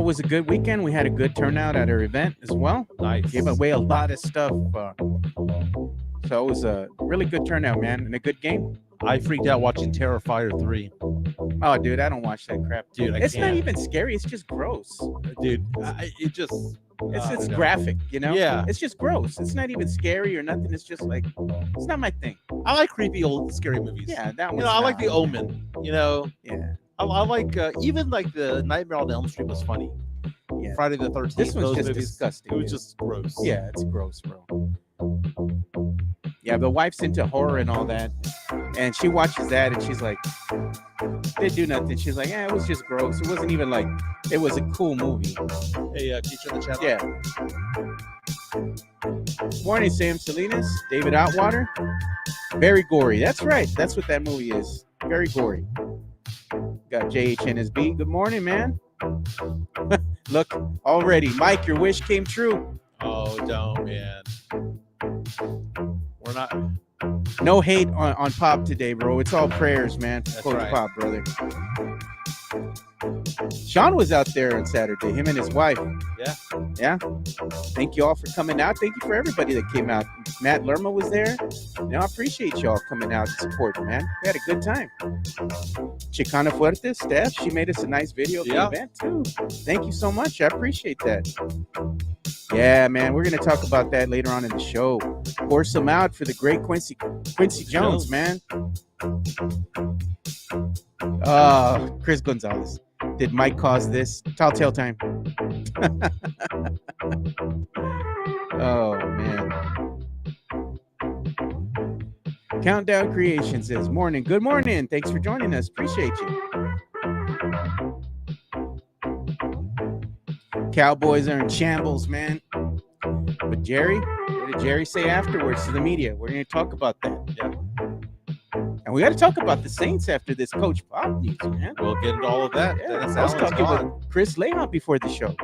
was a good weekend. We had a good turnout at our event as well. Nice. Gave away a lot of stuff. So it was a really good turnout, man, and a good game. I freaked out watching Terrifier 3. Oh, dude, I don't watch that crap. Dude, It's not can't. even scary. It's just gross. Dude, it just... It's no. graphic, you know? Yeah. It's just gross. It's not even scary or nothing. It's just like, it's not my thing. I like creepy old scary movies. Yeah, that one. You know, I like The Omen. You know, Yeah. I like even like the Nightmare on Elm Street was funny. Yeah. Friday the 13th. This one's those just movies, disgusting. It was dude. just gross. Yeah, it's gross, bro. Yeah, the wife's into horror and all that, and she watches that, and she's like, "Didn't do nothing." She's like, "Yeah, it was just gross. It wasn't even like it was a cool movie." Hey, can you turn the channel? Yeah. Morning, Sam Salinas, David Outwater. Very gory. That's right. That's what that movie is. Very gory. Got JHNSB. Good morning, man. Look, already, Mike, your wish came true. Oh, don't, man. We're not. No hate on Pop today, bro. It's all prayers, man. That's Coach right. Pop, brother. Sean was out there on Saturday, him and his wife. Yeah. Yeah. Thank you all for coming out. Thank you for everybody that came out. Matt Lerma was there. You know, I appreciate y'all coming out and supporting, man. We had a good time. Chicana Fuerte, Steph, she made us a nice video of the event, too. Thank you so much. I appreciate that. Yeah, man, we're going to talk about that later on in the show. Pour some out for the great Quincy Jones, man. Chris Gonzalez. Did Mike cause this? Telltale time. Oh, man. Countdown Creation says, morning. Good morning. Thanks for joining us. Appreciate you. Cowboys are in shambles, man. But Jerry, what did Jerry say afterwards to the media? We're going to talk about that. Yeah. And we got to talk about the Saints after this Coach Pop news, man. We'll get into all of that. Yeah, I was talking with Chris Leon before the show.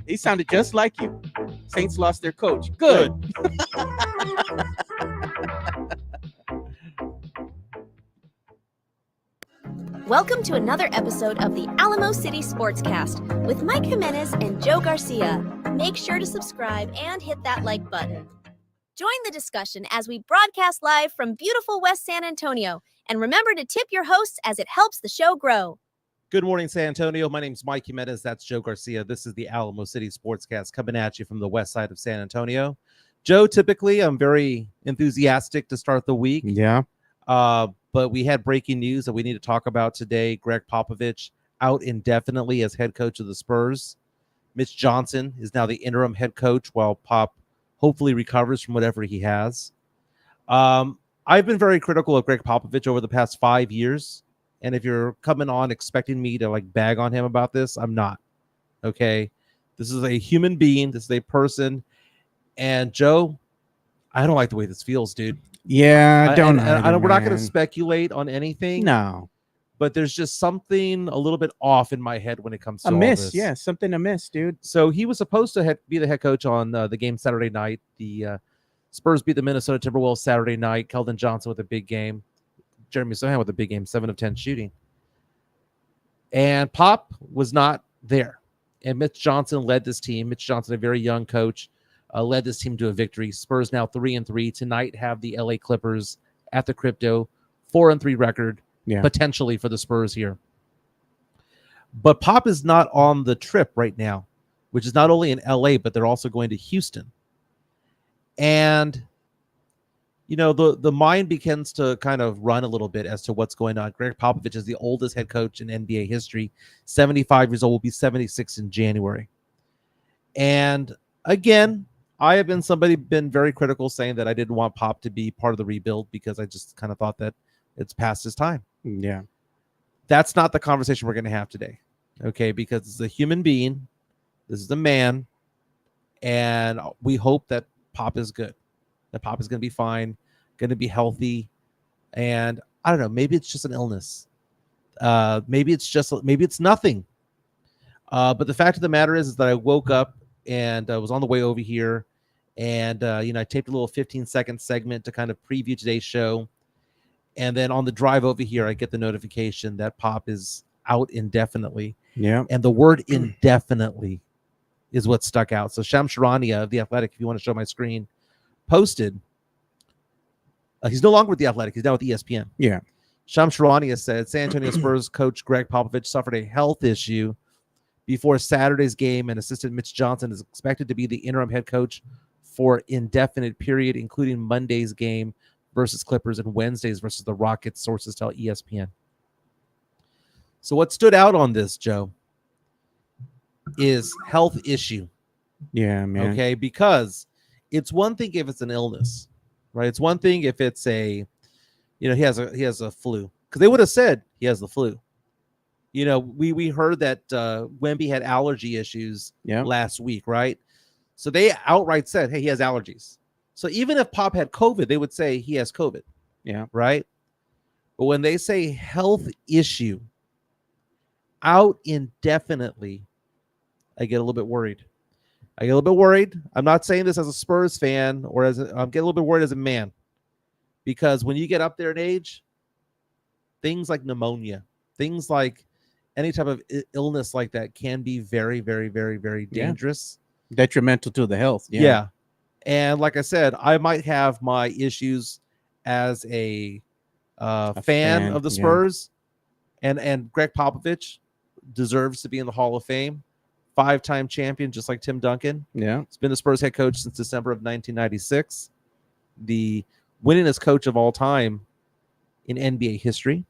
He sounded just like you. Saints lost their coach. Good. Welcome to another episode of the Alamo City Sportscast with Mike Jimenez and Joe Garcia. Make sure to subscribe and hit that like button. Join the discussion as we broadcast live from beautiful West San Antonio. And remember to tip your hosts as it helps the show grow. Good morning, San Antonio. My name's Mike Jimenez. That's Joe Garcia. This is the Alamo City Sportscast coming at you from the west side of San Antonio. Joe, typically, I'm very enthusiastic to start the week. Yeah. But we had breaking news that we need to talk about today. Gregg Popovich out indefinitely as head coach of the Spurs. Mitch Johnson is now the interim head coach while Pop hopefully recovers from whatever he has. I've been very critical of Gregg Popovich over the past 5 years. And if you're coming on expecting me to like bag on him about this, I'm not. Okay. This is a human being. This is a person. And Joe, I don't like the way this feels, dude. Yeah, don't. We're not going to speculate on anything. No. But there's just something a little bit off in my head when it comes to all amiss. this. Yeah, something amiss, dude. So he was supposed to be the head coach on the game Saturday night. The Spurs beat the Minnesota Timberwolves Saturday night. Keldon Johnson with a big game. Jeremy Sohan with a big game, 7 of 10 shooting. And Pop was not there. And Mitch Johnson led this team. Mitch Johnson, a very young coach, led this team to a victory. Spurs now 3-3. Tonight have the LA Clippers at the Crypto, 4-3 record. Yeah. Potentially for the Spurs here. But Pop is not on the trip right now, which is not only in LA, but they're also going to Houston. And, you know, the mind begins to kind of run a little bit as to what's going on. Gregg Popovich is the oldest head coach in NBA history, 75 years old, will be 76 in January. And again, I have been very critical saying that I didn't want Pop to be part of the rebuild because I just kind of thought that it's past his time. Yeah. That's not the conversation we're going to have today. Okay. Because it's a human being. This is a man. And we hope that Pop is good. That Pop is going to be fine. Going to be healthy. And I don't know. Maybe it's just an illness. Maybe it's nothing. But the fact of the matter is that I woke up and I was on the way over here. And, I taped a little 15-second segment to kind of preview today's show. And then on the drive over here, I get the notification that Pop is out indefinitely. Yeah. And the word indefinitely is what stuck out. So Shams Charania of The Athletic, if you want to show my screen, posted, he's no longer with The Athletic. He's now with ESPN. Yeah. Shams Charania said San Antonio Spurs coach Gregg Popovich suffered a health issue before Saturday's game, and assistant Mitch Johnson is expected to be the interim head coach for indefinite period, including Monday's game versus Clippers and Wednesdays versus the Rockets, sources tell ESPN. So what stood out on this, Joe, is health issue. Yeah, man. Okay, because it's one thing if it's an illness, right? It's one thing if it's a, he has a flu, because they would have said he has the flu. We heard that Wemby had allergy issues last week, right? So they outright said, hey, he has allergies. So even if Pop had COVID, they would say he has COVID. Yeah. Right. But when they say health issue out indefinitely, I get a little bit worried. I'm not saying this as a Spurs fan or I'm getting a little bit worried as a man, because when you get up there in age, things like pneumonia, things like any type of illness like that can be very, very, very, very dangerous. Detrimental to the health. Yeah. And like I said, I might have my issues as a fan of the Spurs, and Gregg Popovich deserves to be in the Hall of Fame. 5-time champion, just like Tim Duncan. Yeah. He's been the Spurs head coach since December of 1996. The winningest coach of all time in NBA history.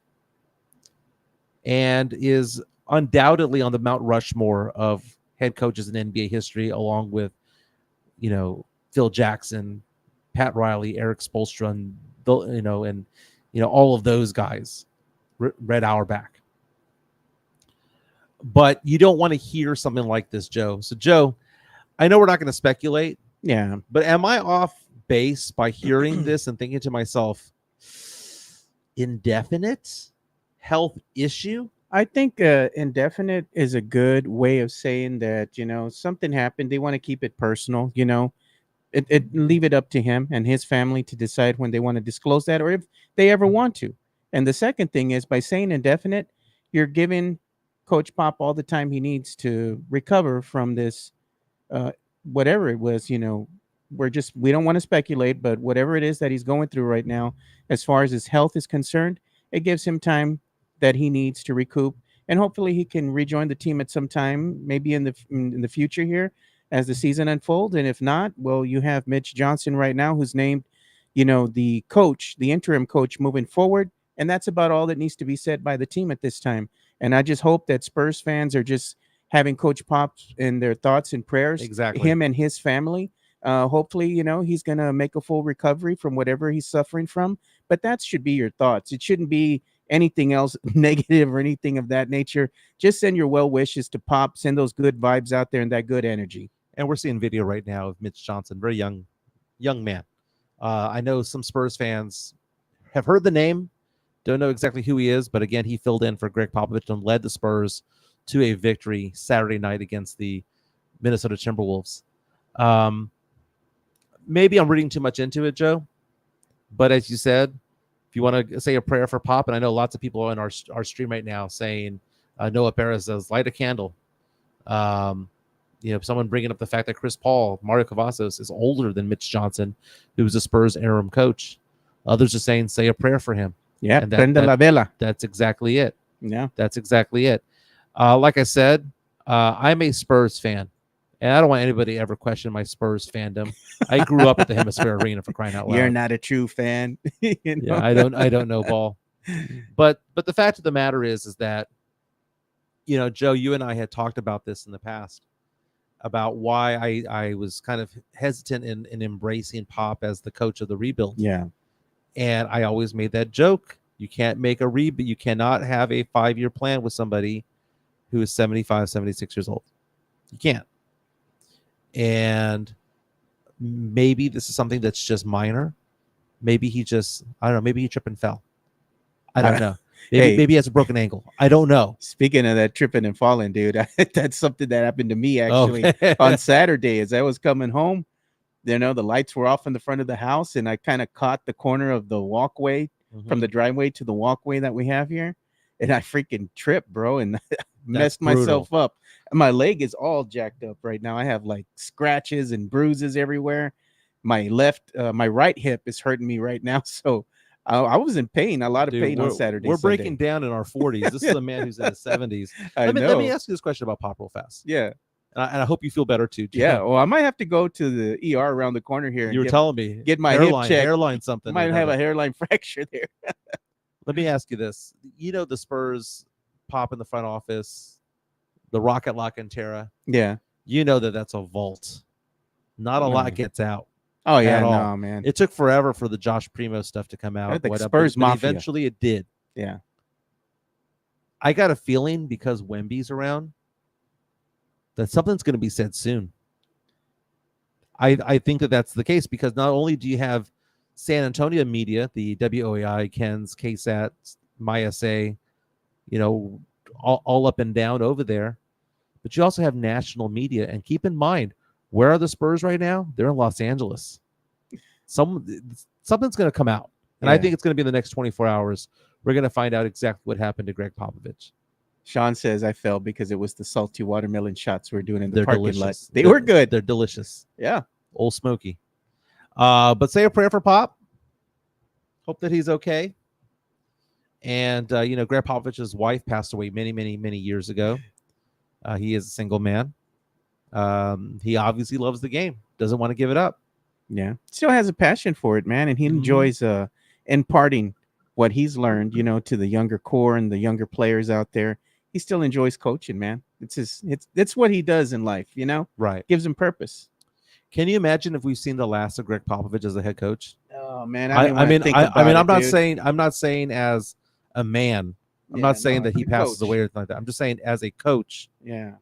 And is undoubtedly on the Mount Rushmore of head coaches in NBA history, along with, Phil Jackson, Pat Riley, Eric Spoelstra, and all of those guys, Red Auerbach. But you don't want to hear something like this, Joe. So, Joe, I know we're not going to speculate. Yeah. But am I off base by hearing this and thinking to myself, indefinite health issue? I think indefinite is a good way of saying that, something happened. They want to keep it personal, leave it up to him and his family to decide when they want to disclose that or if they ever want to. And the second thing is, by saying indefinite, you're giving Coach Pop all the time he needs to recover from this, whatever it was, we don't want to speculate, but whatever it is that he's going through right now, as far as his health is concerned, it gives him time that he needs to recoup, and hopefully he can rejoin the team at some time, maybe in the future here as the season unfolds. And if not, well, you have Mitch Johnson right now, who's named, the interim coach moving forward. And that's about all that needs to be said by the team at this time. And I just hope that Spurs fans are just having Coach Pop in their thoughts and prayers. Exactly. Him and his family. Hopefully, he's going to make a full recovery from whatever he's suffering from. But that should be your thoughts. It shouldn't be anything else negative or anything of that nature. Just send your well wishes to Pop. Send those good vibes out there and that good energy. And we're seeing video right now of Mitch Johnson, very young man. I know some Spurs fans have heard the name, don't know exactly who he is, but again, he filled in for Gregg Popovich and led the Spurs to a victory Saturday night against the Minnesota Timberwolves. Maybe I'm reading too much into it, Joe, but as you said, if you want to say a prayer for Pop, and I know lots of people on our stream right now saying, Noah Perez says, light a candle. Someone bringing up the fact that Chris Paul, Mario Cavazos, is older than Mitch Johnson, who was a Spurs interim coach. Others are saying, say a prayer for him. Yeah, prende la vela. That's exactly it. Yeah. That's exactly it. Like I said, I'm a Spurs fan, and I don't want anybody to ever question my Spurs fandom. I grew up at the Hemisphere Arena, for crying out loud. You're not a true fan. Yeah, I don't know ball. But the fact of the matter is that, Joe, you and I had talked about this in the past, about why I was kind of hesitant in embracing Pop as the coach of the rebuild. Yeah. And I always made that joke. You can't make a rebuild. You cannot have a 5-year plan with somebody who is 75, 76 years old. You can't. And maybe this is something that's just minor. Maybe he just, I don't know, maybe he tripped and fell. I don't know. Maybe he has a broken ankle. I don't know. Speaking of that tripping and falling, dude, that's something that happened to me actually on Saturday as I was coming home. The lights were off in the front of the house, and I kind of caught the corner of the walkway from the driveway to the walkway that we have here. and I freaking tripped, bro, and messed brutal. myself up. My leg is all jacked up right now. I have like scratches and bruises everywhere. My right hip is hurting me right now. So I was in pain, a lot of Dude, pain on Saturday. We're Sunday. breaking down in our 40s. This is a man who's in his 70s. I know. Let me ask you this question about Pop real fast. Yeah. And I hope you feel better too. Yeah. Well, I might have to go to the ER around the corner here. You were telling me. Get my hairline, hip checked. Hairline something. Might have a hairline fracture there. Let me ask you this. You know the Spurs Pop in the front office, the Rocket La Cantera. Yeah. You know that's a vault. Not a lot gets out. Oh, yeah. No, man. It took forever for the Josh Primo stuff to come out. The Spurs but Mafia. Eventually it did. Yeah. I got a feeling because Wemby's around that something's going to be said soon. I think that's the case because not only do you have San Antonio media, the WOAI, Ken's, KSAT, MySA, all up and down over there, but you also have national media. And keep in mind, where are the Spurs right now? They're in Los Angeles. Something's going to come out. And I think it's going to be in the next 24 hours. We're going to find out exactly what happened to Gregg Popovich. Sean says I fell because it was the salty watermelon shots we're doing in the parking lot. They were good. They're delicious. Yeah. Old Smoky. But say a prayer for Pop. Hope that he's okay. And, Gregg Popovich's wife passed away many, many, many years ago. He is a single man. He obviously loves the game. Doesn't want to give it up. Yeah. Still has a passion for it, man. And he enjoys imparting what he's learned, to the younger core and the younger players out there. He still enjoys coaching, man. It's what he does in life, Right. Gives him purpose. Can you imagine if we've seen the last of Gregg Popovich as a head coach? Oh man, I'm not saying as a man. I'm not saying that he passes away or anything like that. I'm just saying as a coach. Yeah.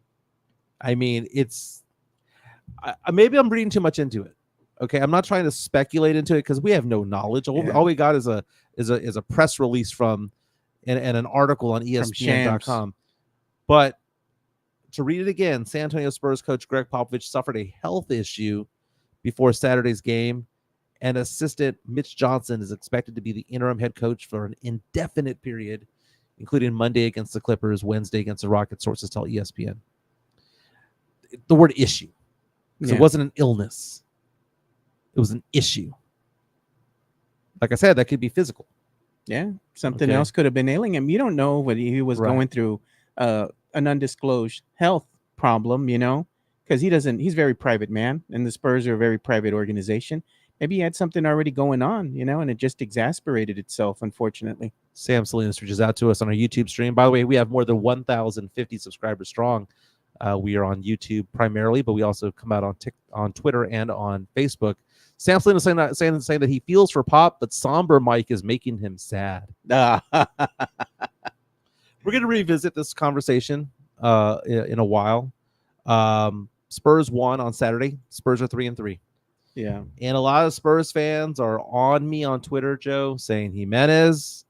I mean, maybe I'm reading too much into it. Okay, I'm not trying to speculate into it because we have no knowledge. All we got is a press release from and an article on ESPN.com. But to read it again, San Antonio Spurs coach Gregg Popovich suffered a health issue before Saturday's game, and assistant Mitch Johnson is expected to be the interim head coach for an indefinite period, including Monday against the Clippers, Wednesday against the Rockets, sources tell ESPN. The word issue, because it wasn't an illness. It was an issue. Like I said, that could be physical. Yeah, something else could have been ailing him. You don't know what he was going through an undisclosed health problem, because he's a very private man, and the Spurs are a very private organization. Maybe he had something already going on, and it just exasperated itself, unfortunately. Sam Salinas reaches out to us on our YouTube stream. By the way, we have more than 1,050 subscribers strong. We are on YouTube primarily, but we also come out on Twitter and on Facebook. Sam Salinas saying that he feels for Pop, but somber Mike is making him sad. We're going to revisit this conversation in a while. Spurs won on Saturday. Spurs are 3-3. Yeah. And a lot of Spurs fans are on me on Twitter, Joe, saying, Jimenez,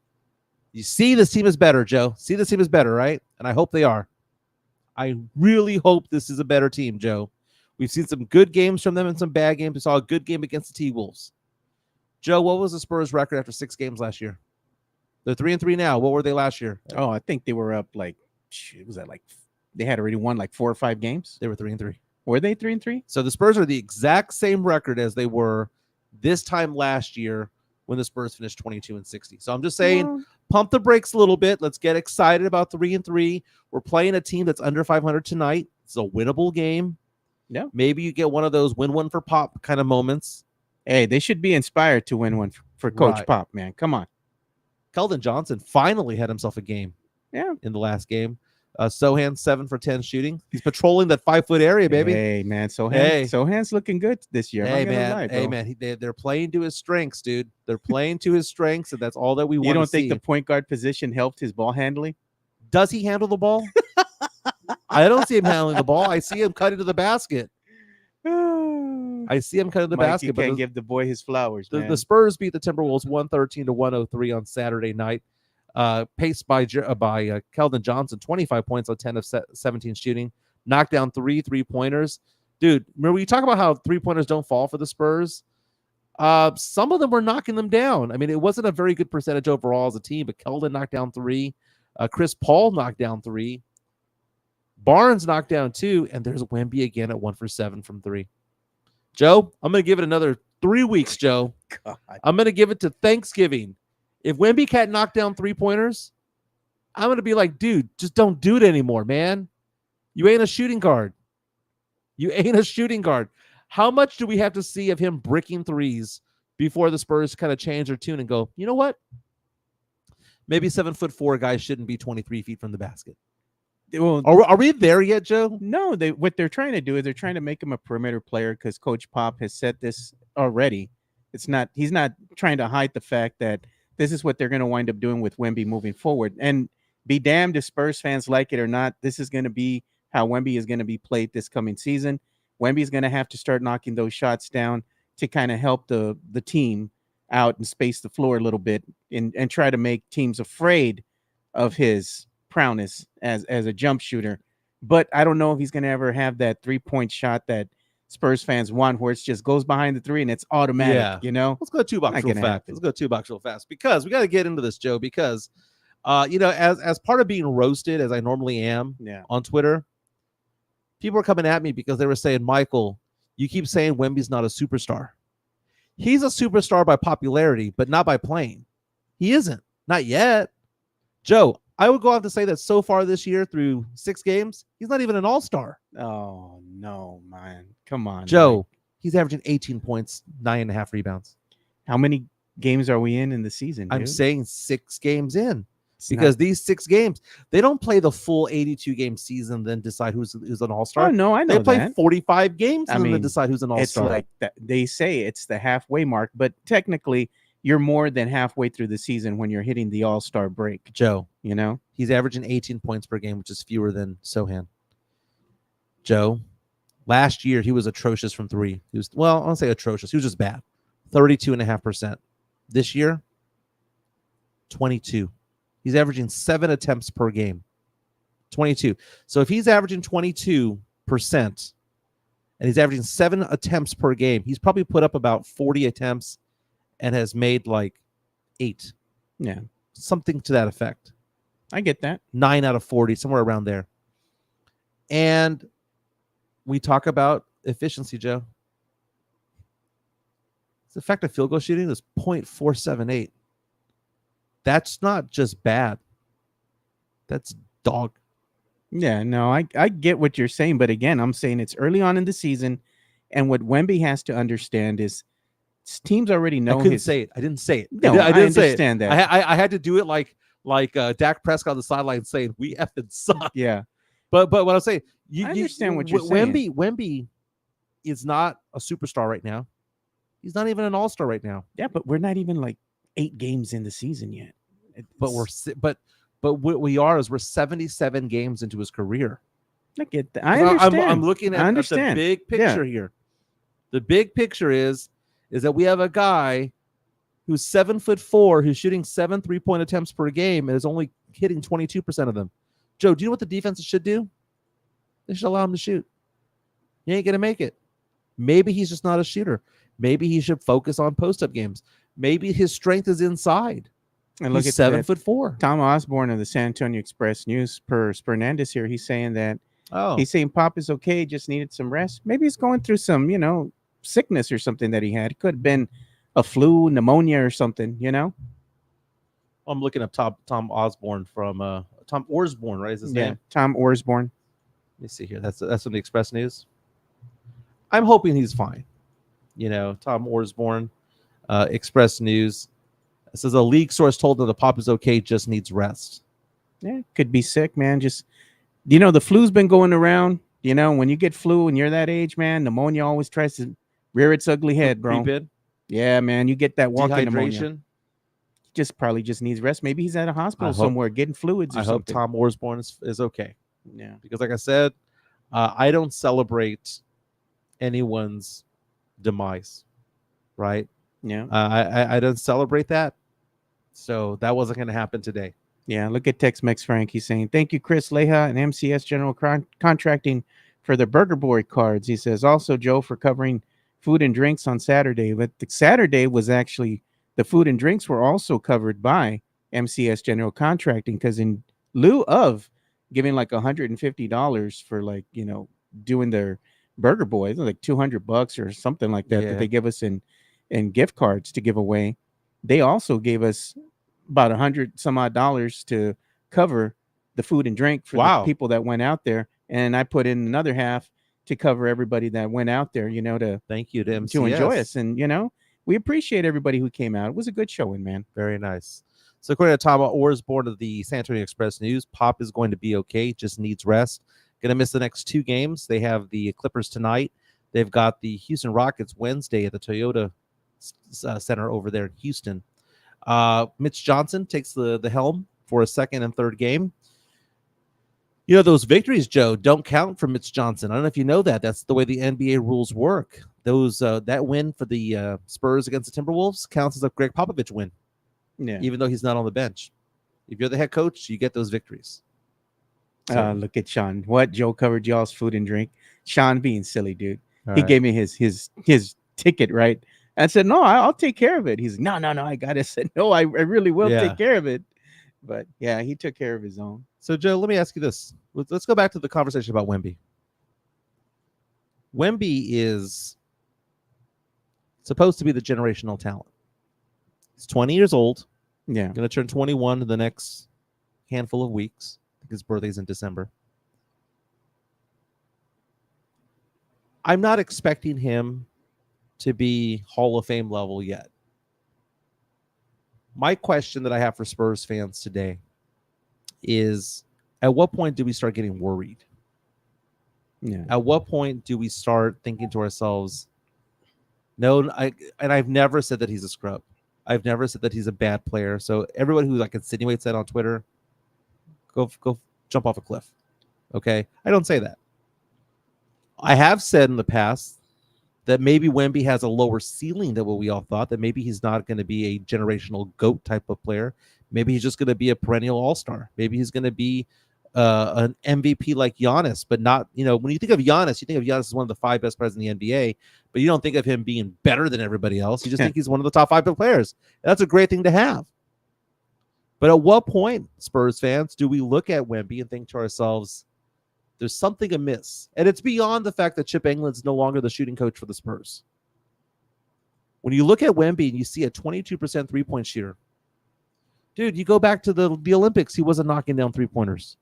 you see this team is better, Joe. See this team is better, right? And I hope they are. I really hope this is a better team, Joe. We've seen some good games from them and some bad games. We saw a good game against the T-Wolves. Joe, what was the Spurs record after 6 games last year? They're 3-3 now. What were they last year? Oh, I think they were up they had already won 4 or 5 games. They were 3-3. Were they 3-3? So the Spurs are the exact same record as they were this time last year when the Spurs finished 22-60. So I'm just saying, pump the brakes a little bit. Let's get excited about 3-3. We're playing a team that's under 500 tonight. It's a winnable game. Yeah. Maybe you get one of those win one for Pop kind of moments. Hey, they should be inspired to win one for Coach Pop, man. Come on. Keldon Johnson finally had himself a game. Yeah. In the last game. Sohan 7 for 10 shooting. He's patrolling that 5-foot area, baby. Hey, man. Sohan's looking good this year. Hey, man. They're playing to his strengths, dude. They're playing to his strengths, and that's all that we want to see. You don't think the point guard position helped his ball handling? Does he handle the ball? I don't see him handling the ball. I see him cutting to the basket. basket. You can't give the boy his flowers, man. The Spurs beat the Timberwolves 113-103 on Saturday night. Paced by Keldon Johnson, 25 points on 10 of 17 shooting, knocked down 3 3-pointers. Dude, remember you talk about how 3-pointers don't fall for the Spurs? Some of them were knocking them down. I mean, it wasn't a very good percentage overall as a team, but Keldon knocked down 3. Chris Paul knocked down 3. Barnes knocked down 2, and there's Wemby again at 1 for 7 from 3. Joe, I'm going to give it another 3 weeks, Joe. God. I'm going to give it to Thanksgiving. If Wemby can't knock down 3-pointers, I'm going to be like, dude, just don't do it anymore, man. You ain't a shooting guard. You ain't a shooting guard. How much do we have to see of him bricking threes before the Spurs kind of change their tune and go, you know what? Maybe 7'4" guys shouldn't be 23 feet from the basket. Well, Are we there yet, Joe? no, what they're trying to do is they're trying to make him a perimeter player because Coach Pop has said this already. He's not trying to hide the fact that this is what they're going to wind up doing with Wemby moving forward. And be damned if Spurs fans like it or not, this is going to be how Wemby is going to be played this coming season. Wemby is going to have to start knocking those shots down to kind of help the team out and space the floor a little bit and try to make teams afraid of his prowess as a jump shooter. But I don't know if he's going to ever have that 3-point shot that Spurs fans want, where it just goes behind the 3 and it's automatic. Yeah. You know, Let's go 2 box real fast. Let's go 2 box real fast because we got to get into this, Joe, because as part of being roasted as I normally am on Twitter, people are coming at me because they were saying, Michael, you keep saying Wemby's not a superstar. He's a superstar by popularity, but not by playing. He isn't. Not yet. Joe, I would go on to say that so far this year through 6 games, he's not even an all-star. Oh, no, man. Come on. Joe, man. He's averaging 18 points, 9.5 rebounds. How many games are we in the season? I'm dude? saying 6 games in. It's Because not- these 6 games, they don't play the full 82-game season, then decide who's an all-star. Oh, no, I know They play that. 45 games I and then mean, decide who's an It's all-star. like that. They say it's the halfway mark, but technically you're more than halfway through the season when you're hitting the all-star break. Joe, You know, he's averaging 18 points per game, which is fewer than Sohan. Joe, last year he was atrocious from 3. He was, well, I don't say atrocious. He was just bad. 32.5%. This year, 22. He's averaging 7 attempts per game. 22. So if he's averaging 22% and he's averaging 7 attempts per game, he's probably put up about 40 attempts and has made like 8. yeah, Something to that effect. I get that. 9 out of 40, somewhere around there. And we talk about efficiency, Joe. His effective field goal shooting is .478. That's not just bad. That's dog. Yeah, no, I get what you're saying, but again, I'm saying it's early on in the season, and what Wemby has to understand is teams already know I couldn't his. say it. I didn't say it. No, I didn't say it. understand that. I had to do it like Dak Prescott on the sideline saying, we effing suck. Yeah, But what I'm saying, I understand what you're saying. Wemby is not a superstar right now. He's not even an all-star right now. yeah, but we're not even like 8 games in the season yet. But what we are is we're 77 games into his career. I get that. I understand. I'm looking I at the understand. big picture here. The big picture is that we have a guy who's 7'4", who's shooting 7 3-point attempts per game and is only hitting 22% of them. Joe, do you know what the defenses should do? They should allow him to shoot. He ain't gonna make it. Maybe he's just not a shooter. Maybe he should focus on post-up games. Maybe his strength is inside. And look He's at 7'4". Tom Osborne of the San Antonio Express News per Fernandez here. He's saying that Oh, he's saying Pop is okay, just needed some rest. Maybe he's going through some, sickness or something that he had. It could have been a flu, pneumonia or something, I'm looking up Tom Osborne from Tom Osborne, right? Is his Yeah, name? Tom Osborne. Let me see here. That's from the Express News. I'm hoping he's fine. Tom Osborne, Express News. It says a league source told him the Pop is okay, just needs rest. Yeah, could be sick, man. Just, the flu's been going around. When you get flu and you're that age, man, pneumonia always tries to rear its ugly head, bro. Creep in. Yeah, man, you get that walking pneumonia. Dehydration. Probably just needs rest. Maybe he's at a hospital I hope- somewhere getting fluids or I hope something. Tom Osborne is okay. Yeah. Because like I said, I don't celebrate anyone's demise, right? Yeah. I don't celebrate that. So that wasn't going to happen today. Yeah, look at Tex-Mex Frank. He's saying, thank you, Chris Leha and MCS General Contracting for the Burger Boy cards. He says, also, Joe, for covering food and drinks on Saturday. But the Saturday was actually, the food and drinks were also covered by MCS General Contracting because in lieu of giving like $150 for like, doing their burger boy. It's like $200 or something like that Yeah. they give us in gift cards to give away. They also gave us about 100 some odd dollars to cover the food and drink for the Wow. people that went out there, and I put in another half to cover everybody that went out there, Thank you to MCS. to enjoy us. And we appreciate everybody who came out. It was a good showing, man. Very nice. So according to Tom Orsborn of the San Antonio Express News, Pop is going to be okay, just needs rest. Going to miss the next 2 games. They have the Clippers tonight. They've got the Houston Rockets Wednesday at the Toyota Center over there in Houston. Mitch Johnson takes the helm for a second and third game. Those victories, Joe, don't count for Mitch Johnson. I don't know if you know that. That's the way the NBA rules work. That win for the Spurs against the Timberwolves counts as a Gregg Popovich win. Yeah. Even though he's not on the bench. If you're the head coach, you get those victories. So, Look at Sean. What? Joe covered y'all's food and drink. Sean being silly, dude. all He right. gave me his ticket, right? I said, no, I'll take care of it. He's like, no, I got it. I said, no, I really will Yeah. take care of it. But yeah, he took care of his own. So, Joe, let me ask you this. Let's go back to the conversation about Wemby. Wemby is supposed to be the generational talent. He's 20 years old. Yeah. Going to turn 21 in the next handful of weeks. I think his birthday's in December. I'm not expecting him to be Hall of Fame level yet. My question that I have for Spurs fans today is, at what point do we start getting worried? Yeah. At what point do we start thinking to ourselves, no, I've never said that he's a scrub. I've never said that he's a bad player. So everyone who like insinuates that on Twitter, go jump off a cliff. Okay? I don't say that. I have said in the past that maybe Wemby has a lower ceiling than what we all thought, that maybe he's not going to be a generational GOAT type of player. Maybe he's just going to be a perennial all-star. Maybe he's going to be an MVP like Giannis, but not, when you think of Giannis, you think of Giannis as one of the 5 best players in the NBA, but you don't think of him being better than everybody else. You just think he's one of the top 5 players. And that's a great thing to have. But at what point, Spurs fans, do we look at Wemby and think to ourselves, there's something amiss? And it's beyond the fact that Chip England's no longer the shooting coach for the Spurs. When you look at Wemby and you see a 22% three-point shooter, dude, you go back to the Olympics, he wasn't knocking down three-pointers.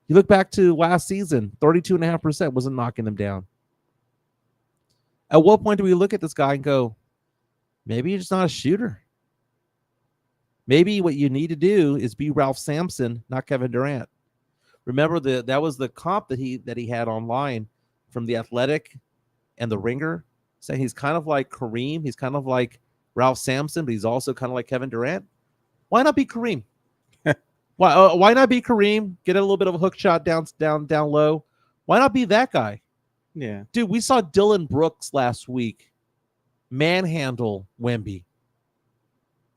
You look back to last season, 32.5% wasn't knocking them down. At what point do we look at this guy and go, maybe he's just not a shooter? Maybe what you need to do is be Ralph Sampson, not Kevin Durant. Remember that was the comp that he had online from The Athletic and The Ringer, saying he's kind of like Kareem, he's kind of like Ralph Sampson, but he's also kind of like Kevin Durant. Why not be Kareem? Why not be Kareem? Get a little bit of a hook shot down low. Why not be that guy? Yeah. Dude, we saw Dylan Brooks last week manhandle Wemby.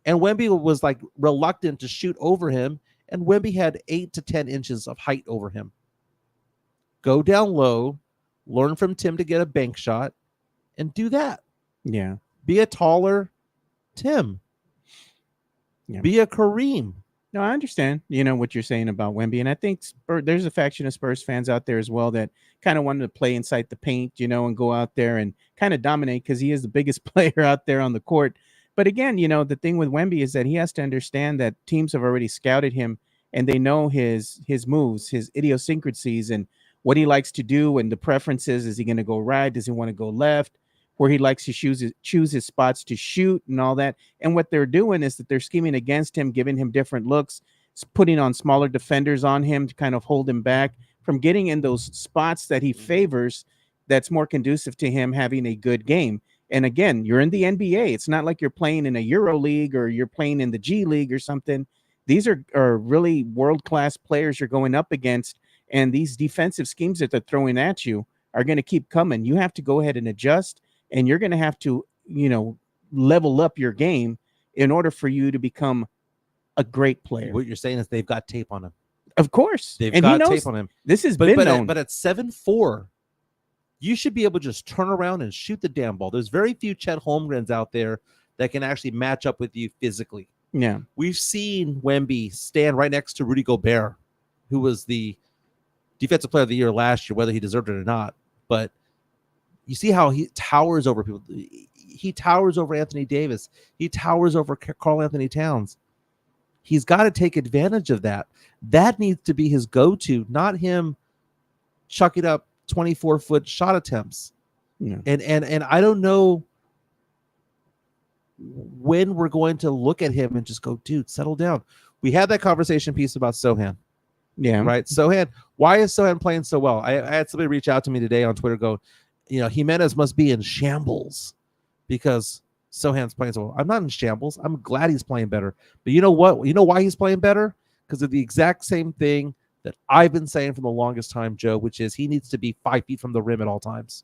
And Wemby was like reluctant to shoot over him. And Wemby had 8 to 10 inches of height over him. Go down low, learn from Tim to get a bank shot, and do that. Yeah. Be a taller Tim. Yeah. Be a Kareem. No, I understand, what you're saying about Wemby. And I think there's a faction of Spurs fans out there as well that kind of wanted to play inside the paint, and go out there and kind of dominate because he is the biggest player out there on the court. But again, the thing with Wemby is that he has to understand that teams have already scouted him and they know his moves, his idiosyncrasies, and what he likes to do and the preferences. Is he going to go right? Does he want to go left? Where he likes to choose his spots to shoot and all that. And what they're doing is that they're scheming against him, giving him different looks, putting on smaller defenders on him to kind of hold him back from getting in those spots that he favors, that's more conducive to him having a good game. And again, you're in the NBA. It's not like you're playing in a Euro League or you're playing in the G League or something. These are really world-class players you're going up against, and these defensive schemes that they're throwing at you are going to keep coming. You have to go ahead and adjust, and you're going to have to, level up your game in order for you to become a great player. What you're saying is they've got tape on him. Of course. They've and got he knows tape on him. This has been known. But at 7'4", you should be able to just turn around and shoot the damn ball. There's very few Chet Holmgrens out there that can actually match up with you physically. Yeah. We've seen Wemby stand right next to Rudy Gobert who was the defensive player of the year last year, whether he deserved it or not. But you see how he towers over people. He towers over Anthony Davis. He towers over Karl Anthony Towns. He's got to take advantage of that. That needs to be his go-to, not him chucking up 24-foot shot attempts. Yeah. And I don't know when we're going to look at him and just go, dude, settle down. We had that conversation piece about Sohan. Yeah. Right. Sohan, why is Sohan playing so well? I had somebody reach out to me today on Twitter, go, Jimenez must be in shambles because Sohan's playing so well. I'm not in shambles. I'm glad he's playing better. But you know what? You know why he's playing better? Because of the exact same thing that I've been saying for the longest time, Joe, which is he needs to be 5 feet from the rim at all times.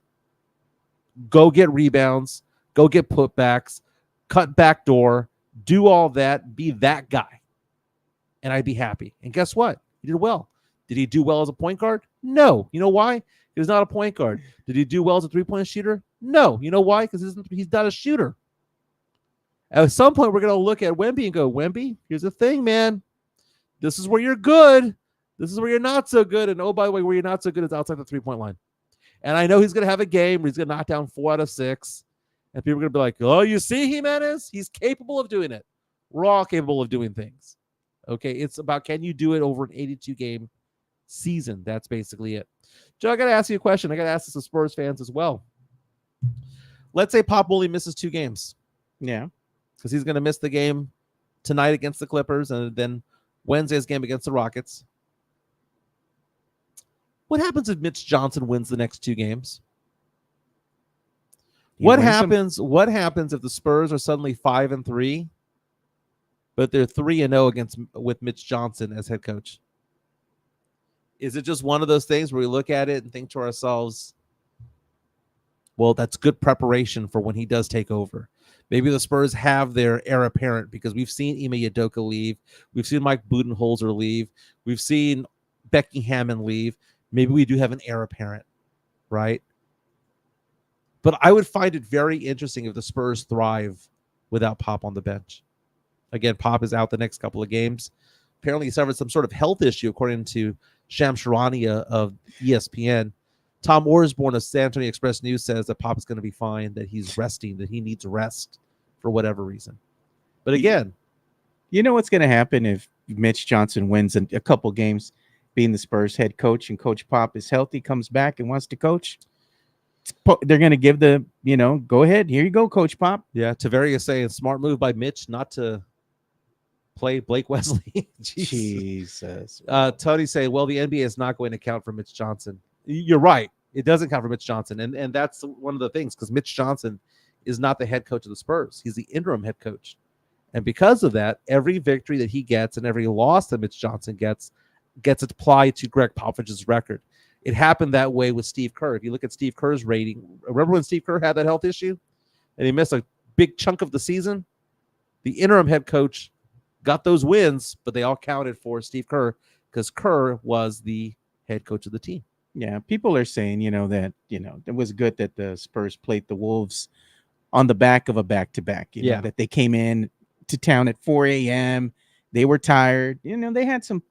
Go get rebounds, go get putbacks, cut back door, do all that, be that guy. And I'd be happy. And guess what? He did well. Did he do well as a point guard? No. You know why? He was not a point guard. Did he do well as a three-point shooter? No. You know why? Because he's not a shooter. At some point, we're going to look at Wemby and go, Wemby, here's the thing, man. This is where you're good. This is where you're not so good. And oh, by the way, where you're not so good is outside the three-point line. And I know he's going to have a game where he's going to knock down 4 out of 6. And people are going to be like, oh, you see, Jimenez? He's capable of doing it. We're all capable of doing things. Okay, it's about can you do it over an 82-game season? That's basically it. Joe, I got to ask you a question. I got to ask this to Spurs fans as well. Let's say Pop only misses 2 games. Yeah. Because he's going to miss the game tonight against the Clippers and then Wednesday's game against the Rockets. What happens if Mitch Johnson wins the next 2 games? What happens if the Spurs are suddenly 5-3, but they're 3-0 with Mitch Johnson as head coach? Is it just one of those things where we look at it and think to ourselves, well, that's good preparation for when he does take over? Maybe the Spurs have their heir apparent because we've seen Ime Udoka leave. We've seen Mike Budenholzer leave. We've seen Becky Hammond leave. Maybe we do have an heir apparent, right? But I would find it very interesting if the Spurs thrive without Pop on the bench. Again, Pop is out the next couple of games. Apparently he suffered some sort of health issue, according to Shams Charania of ESPN. Tom Orsborn of San Antonio Express News says that Pop is going to be fine, that he's resting, that he needs rest for whatever reason. But again, you know what's going to happen if Mitch Johnson wins a couple games being the Spurs head coach and Coach Pop is healthy, comes back and wants to coach? They're going to give the, go ahead. Here you go, Coach Pop. Yeah, Tavares saying smart move by Mitch not to play Blake Wesley. Jesus. Tony saying, well, the NBA is not going to count for Mitch Johnson. You're right. It doesn't count for Mitch Johnson. And that's one of the things, because Mitch Johnson is not the head coach of the Spurs. He's the interim head coach. And because of that, every victory that he gets and every loss that Mitch Johnson gets applied to Gregg Popovich's record. It happened that way with Steve Kerr. If you look at Steve Kerr's rating, remember when Steve Kerr had that health issue and he missed a big chunk of the season? The interim head coach got those wins, but they all counted for Steve Kerr because Kerr was the head coach of the team. Yeah, people are saying, that, it was good that the Spurs played the Wolves on the back of a back-to-back, know, that they came in to town at 4 a.m. They were tired. They had some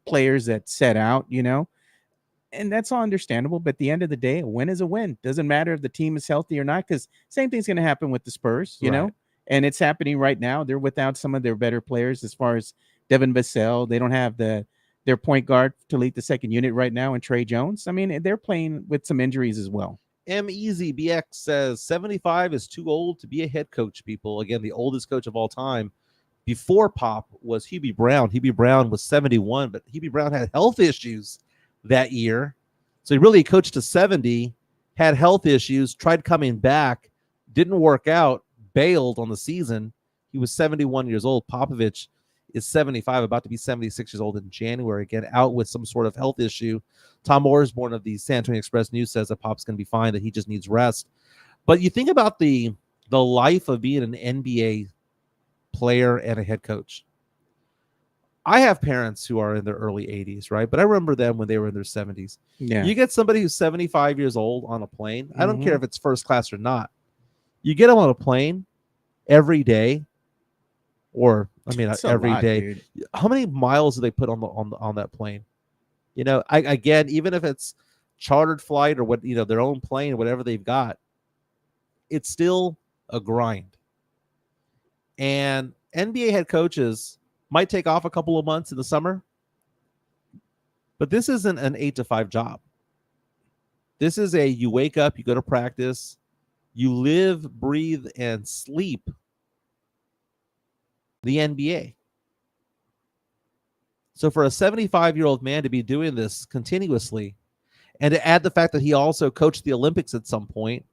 players that set out, and that's all understandable. But at the end of the day, a win is a win. Doesn't matter if the team is healthy or not, because same thing's going to happen with the Spurs, you know, and it's happening right now. They're without some of their better players as far as Devin Vassell. They don't have their point guard to lead the second unit right now, and Trey Jones. I mean, they're playing with some injuries as well. MEZBX says 75 is too old to be a head coach, people. Again, the oldest coach of all time before Pop was Hubie Brown. Hubie Brown was 71, but Hubie Brown had health issues that year. So he really coached to 70, had health issues, tried coming back, didn't work out, bailed on the season. He was 71 years old. Popovich is 75, about to be 76 years old in January, again, out with some sort of health issue. Tom Orsborn of the San Antonio Express News says that Pop's going to be fine, that he just needs rest. But you think about the life of being an NBA player and a head coach. I have parents who are in their early 80s, right? But I remember them when they were in their 70s. Yeah. You get somebody who's 75 years old on a plane. I don't care if it's first class or not. You get them on a plane every day, or I mean, not every day. Dude. How many miles do they put on that plane? Again, even if it's chartered flight or what, their own plane or whatever they've got, it's still a grind. And NBA head coaches might take off a couple of months in the summer, but this isn't an 8 to 5 job. This is you wake up, you go to practice, you live, breathe, and sleep the NBA. So for a 75-year-old man to be doing this continuously, and to add the fact that he also coached the Olympics at some point,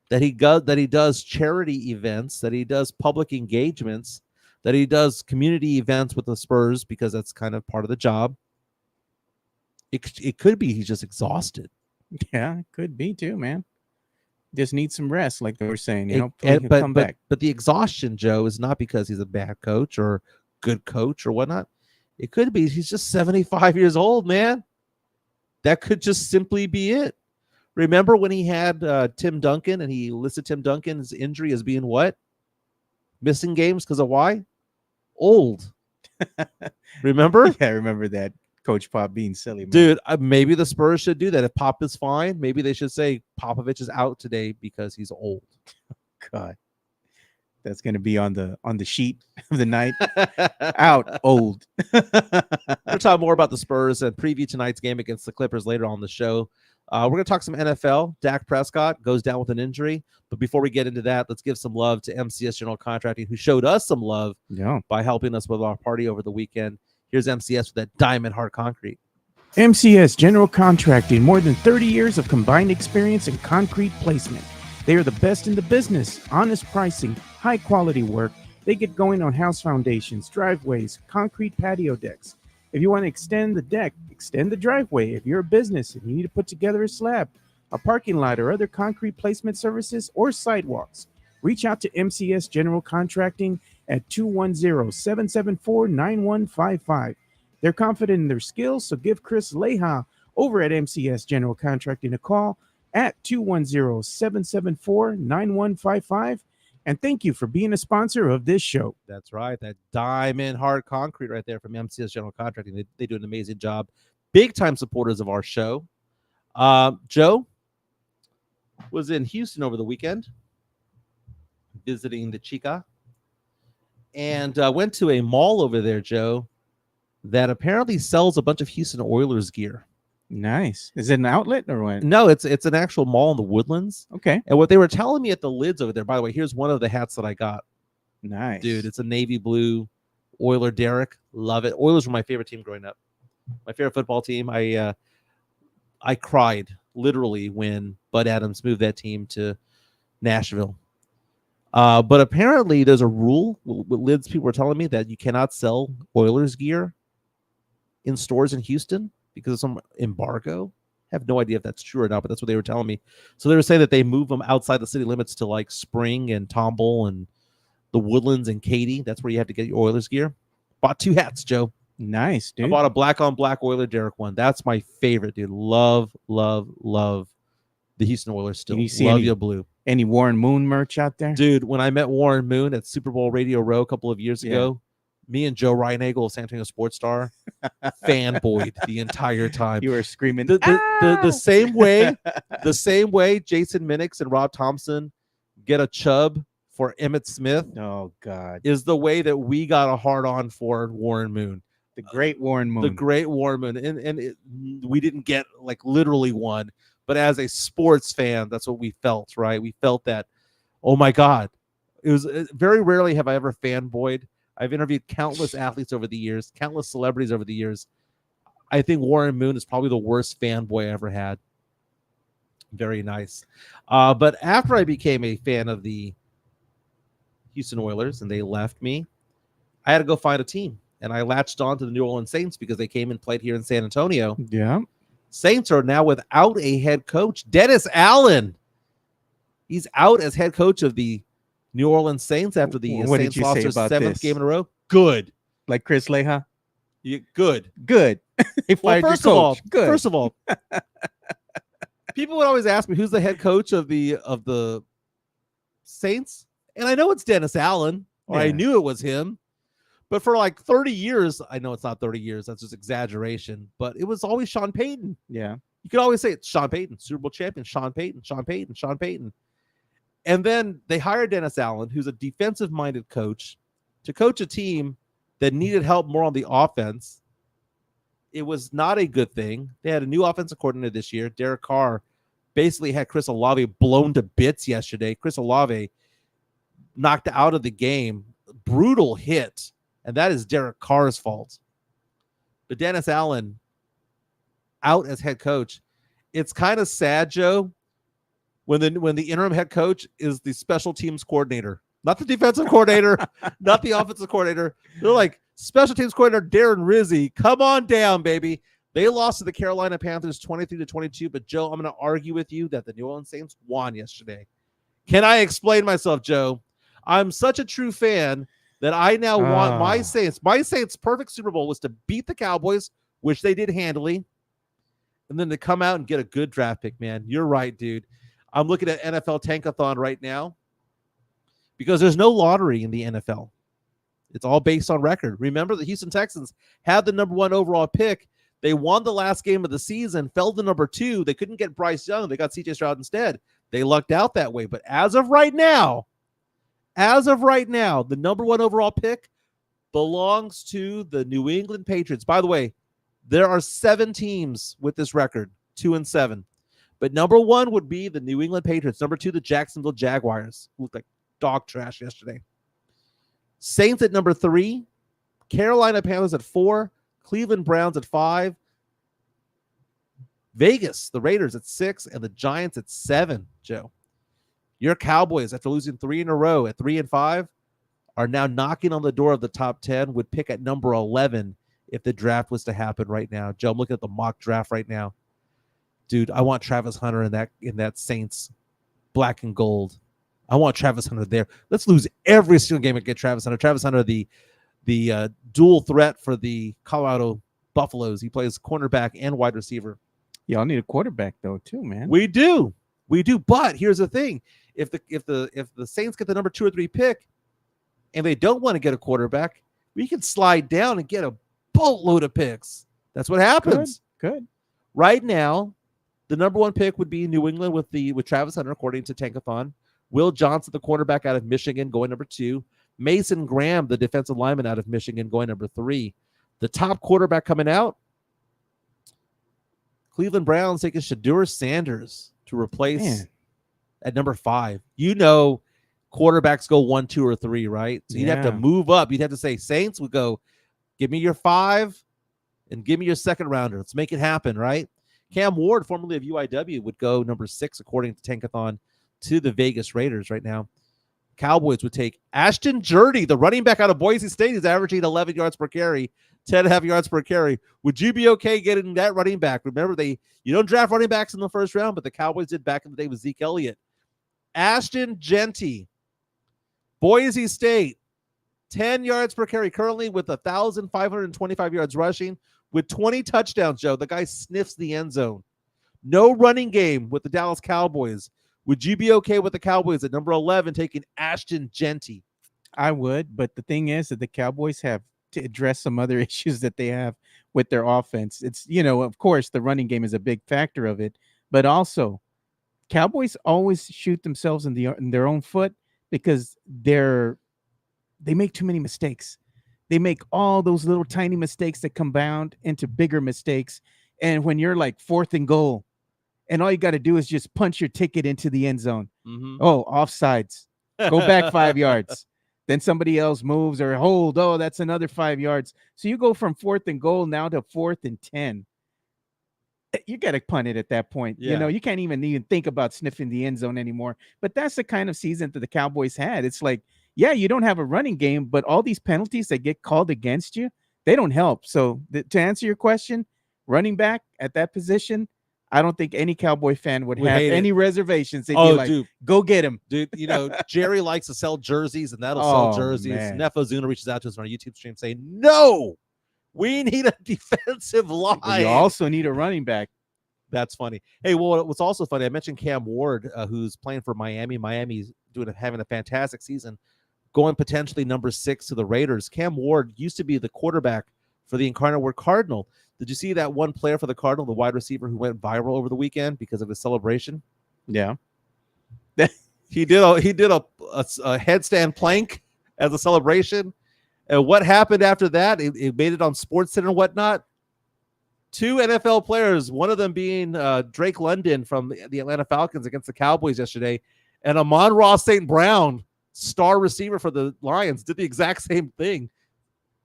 that he does charity events, that he does public engagements, that he does community events with the Spurs because that's kind of part of the job. It could be he's just exhausted. Yeah, it could be too, man. Just need some rest, like they were saying. But the exhaustion, Joe, is not because he's a bad coach or good coach or whatnot. It could be he's just 75 years old, man. That could just simply be it. Remember when he had Tim Duncan, and he listed Tim Duncan's injury as being what? Missing games because of why? Old. Remember? Yeah, I remember that. Coach Pop being silly, man. Dude, maybe the Spurs should do that. If Pop is fine, maybe they should say Popovich is out today because he's old. God, that's going to be on the sheet of the night. Out, old. We'll talk more about the Spurs and preview tonight's game against the Clippers later on the show. We're going to talk some NFL. Dak Prescott goes down with an injury. But before we get into that, let's give some love to MCS General Contracting, who showed us some love by helping us with our party over the weekend. Here's MCS with that diamond hard concrete. MCS General Contracting, more than 30 years of combined experience in concrete placement. They are the best in the business. Honest pricing, high quality work. They get going on house foundations, driveways, concrete patio decks. If you want to extend the deck, extend the driveway. If you're a business and you need to put together a slab, a parking lot, or other concrete placement services or sidewalks, reach out to MCS General Contracting at 210-774-9155. They're confident in their skills, so give Chris Leha over at MCS General Contracting a call at 210-774-9155. And thank you for being a sponsor of this show. That's right. That diamond hard concrete right there from MCS General Contracting. They do an amazing job. Big time supporters of our show. Joe was in Houston over the weekend visiting the Chica, and went to a mall over there, Joe, that apparently sells a bunch of Houston Oilers gear. Nice. Is it an outlet or what? No, it's an actual mall in the Woodlands. Okay. And what they were telling me at the lids over there, by the way, here's one of the hats that I got. Nice. Dude, it's a navy blue Oiler Derrick. Love it. Oilers were my favorite team growing up. My favorite football team. I cried literally when Bud Adams moved that team to Nashville. But apparently there's a rule with lids. People were telling me that you cannot sell Oilers gear in stores in Houston because of some embargo. I have no idea if that's true or not, but that's what they were telling me. So they were saying that they move them outside the city limits to like Spring and Tomball and the Woodlands and Katy. That's where you have to get your Oilers gear. Bought 2 hats, Joe. Nice, dude. I bought a black on black Oiler Derrick one. That's my favorite, dude. Love the Houston Oilers still. Love you blue. Any Warren Moon merch out there? Dude, when I met Warren Moon at Super Bowl Radio Row a couple of years ago, me and Joe Reinagel of San Antonio Sports Star fanboyed the entire time. You were screaming the same way Jason Minix and Rob Thompson get a chub for Emmitt Smith. Oh God. Is the way that we got a hard on for Warren Moon. The great Warren Moon. The great Warren Moon. And we didn't get like literally one, but as a sports fan, that's what we felt, right? We felt that, oh my God. It was very rarely have I ever fanboyed. I've interviewed countless athletes over the years, countless celebrities over the years. I think Warren Moon is probably the worst fanboy I ever had. Very nice. But after I became a fan of the Houston Oilers and they left me, I had to go find a team. And I latched on to the New Orleans Saints because they came and played here in San Antonio. Yeah. Saints are now without a head coach. Dennis Allen. He's out as head coach of the New Orleans Saints after the Saints lost their 7th game in a row. Good. Like Chris Leha? Good. They fired your coach. Good. First of all, people would always ask me who's the head coach of the Saints, and I know it's Dennis Allen, or I knew it was him. But for like 30 years, I know it's not 30 years, that's just exaggeration, but it was always Sean Payton. Yeah. You could always say it's Sean Payton, Super Bowl champion, Sean Payton, Sean Payton, Sean Payton. And then they hired Dennis Allen, who's a defensive-minded coach, to coach a team that needed help more on the offense. It was not a good thing. They had a new offensive coordinator this year. Derek Carr basically had Chris Olave blown to bits yesterday. Chris Olave knocked out of the game. Brutal hit. And that is Derek Carr's fault. But Dennis Allen out as head coach. It's kind of sad, Joe, when the interim head coach is the special teams coordinator, not the defensive coordinator, not the offensive coordinator. They're like, special teams coordinator Darren Rizzi, come on down, baby. They lost to the Carolina Panthers 23-22, but Joe, I'm going to argue with you that the New Orleans Saints won yesterday. Can I explain myself, Joe? I'm such a true fan that I now want my Saints. My Saints' perfect Super Bowl was to beat the Cowboys, which they did handily, and then to come out and get a good draft pick, man. You're right, dude. I'm looking at NFL Tankathon right now because there's no lottery in the NFL. It's all based on record. Remember, the Houston Texans had the number 1 overall pick. They won the last game of the season, fell to number 2. They couldn't get Bryce Young. They got CJ Stroud instead. They lucked out that way. But as of right now, the number 1 overall pick belongs to the New England Patriots. By the way, there are 7 teams with this record, 2-7. But number 1 would be the New England Patriots. Number 2, the Jacksonville Jaguars. Looked like dog trash yesterday. Saints at number 3. Carolina Panthers at 4. Cleveland Browns at 5. Vegas, the Raiders at 6. And the Giants at 7, Joe. Your Cowboys, after losing 3 in a row at 3 and 5, are now knocking on the door of the top 10, would pick at number 11 if the draft was to happen right now. Joe, I'm looking at the mock draft right now. Dude, I want Travis Hunter in that Saints black and gold. I want Travis Hunter there. Let's lose every single game and get Travis Hunter. Travis Hunter, the dual threat for the Colorado Buffaloes. He plays cornerback and wide receiver. Y'all need a quarterback though, too, man. We do. But here's the thing: if the Saints get the number 2 or 3 pick, and they don't want to get a quarterback, we can slide down and get a boatload of picks. That's what happens. Good. Right now, the number 1 pick would be New England with Travis Hunter, according to Tankathon. Will Johnson, the cornerback out of Michigan, going number 2. Mason Graham, the defensive lineman out of Michigan, going number 3. The top quarterback coming out, Cleveland Browns taking Shedeur Sanders to replace at number 5. You know, quarterbacks go 1, 2, or 3, right? So you'd have to move up. You'd have to say, Saints would go, give me your 5 and give me your second rounder. Let's make it happen, right? Cam Ward, formerly of UIW, would go number 6, according to Tankathon, to the Vegas Raiders right now. Cowboys would take Ashton Jurdy, the running back out of Boise State. He's averaging 11 yards per carry, 10.5 yards per carry. Would you be okay getting that running back? Remember, you don't draft running backs in the first round, but the Cowboys did back in the day with Zeke Elliott. Ashton Genty, Boise State, 10 yards per carry, currently with 1,525 yards rushing, with 20 touchdowns, Joe. The guy sniffs the end zone. No running game with the Dallas Cowboys. Would you be okay with the Cowboys at number 11 taking Ashton Genty? I would, but the thing is that the Cowboys have to address some other issues that they have with their offense. It's, of course, the running game is a big factor of it, but also Cowboys always shoot themselves in their own foot because they make too many mistakes. They make all those little tiny mistakes that compound into bigger mistakes. And when you're like 4th and goal, and all you got to do is just punch your ticket into the end zone. Mm-hmm. Oh, offsides. Go back 5 yards. Then somebody else moves or hold. Oh, that's another 5 yards. So you go from 4th and goal now to 4th and 10. You got to punt it at that point. Yeah. You can't even think about sniffing the end zone anymore. But that's the kind of season that the Cowboys had. It's like, yeah, you don't have a running game, but all these penalties that get called against you, they don't help. So to answer your question, running back at that position, I don't think any Cowboy fan would have any reservations. They'd be like, dude, go get him. Dude, Jerry likes to sell jerseys, and that'll sell jerseys. Neff Ozuna reaches out to us on our YouTube stream saying, no, we need a defensive line. But you also need a running back. That's funny. Hey, well, what's also funny, I mentioned Cam Ward, who's playing for Miami. Miami's having a fantastic season. going potentially number 6 to the Raiders. Cam Ward used to be the quarterback for the Incarnate Word Cardinal. Did you see that one player for the Cardinal, the wide receiver who went viral over the weekend because of his celebration? Yeah. He did a headstand plank as a celebration. And what happened after that? It made it on SportsCenter and whatnot. 2 NFL players, one of them being Drake London from the Atlanta Falcons against the Cowboys yesterday, and Amon-Ra St. Brown, star receiver for the Lions, did the exact same thing.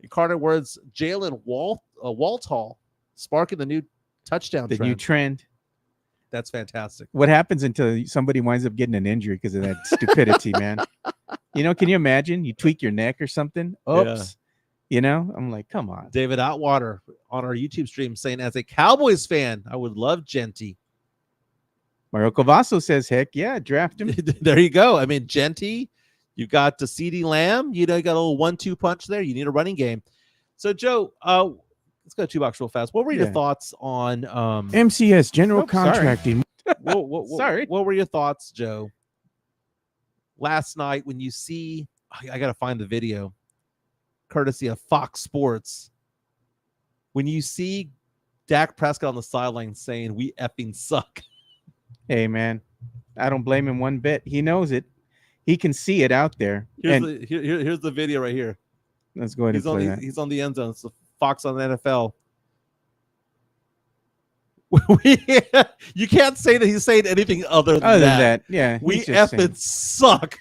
Incarnate Word's Jalen Walthall sparking the new touchdown The trend. new trend. That's fantastic. What happens until somebody winds up getting an injury because of that stupidity, man? Can you imagine? You tweak your neck or something. Oops. Yeah. I'm like, come on. David Atwater on our YouTube stream saying, as a Cowboys fan, I would love Genty. Mario Cavasso says, heck yeah, draft him. There you go. I mean, Genty, you got the CeeDee Lamb. You got a little 1-2 punch there. You need a running game. So, Joe, let's go 2 box real fast. What were your thoughts on MCS General Contracting? Sorry. What were your thoughts, Joe, last night when you see, I got to find the video, courtesy of Fox Sports, when you see Dak Prescott on the sideline saying, "We effing suck." Hey, man, I don't blame him one bit. He knows it. He can see it out there. Here's the video right here. Let's go ahead and play that. He's on the end zone. It's the Fox on the NFL. You can't say that he's saying anything other than that. Yeah, we effing suck.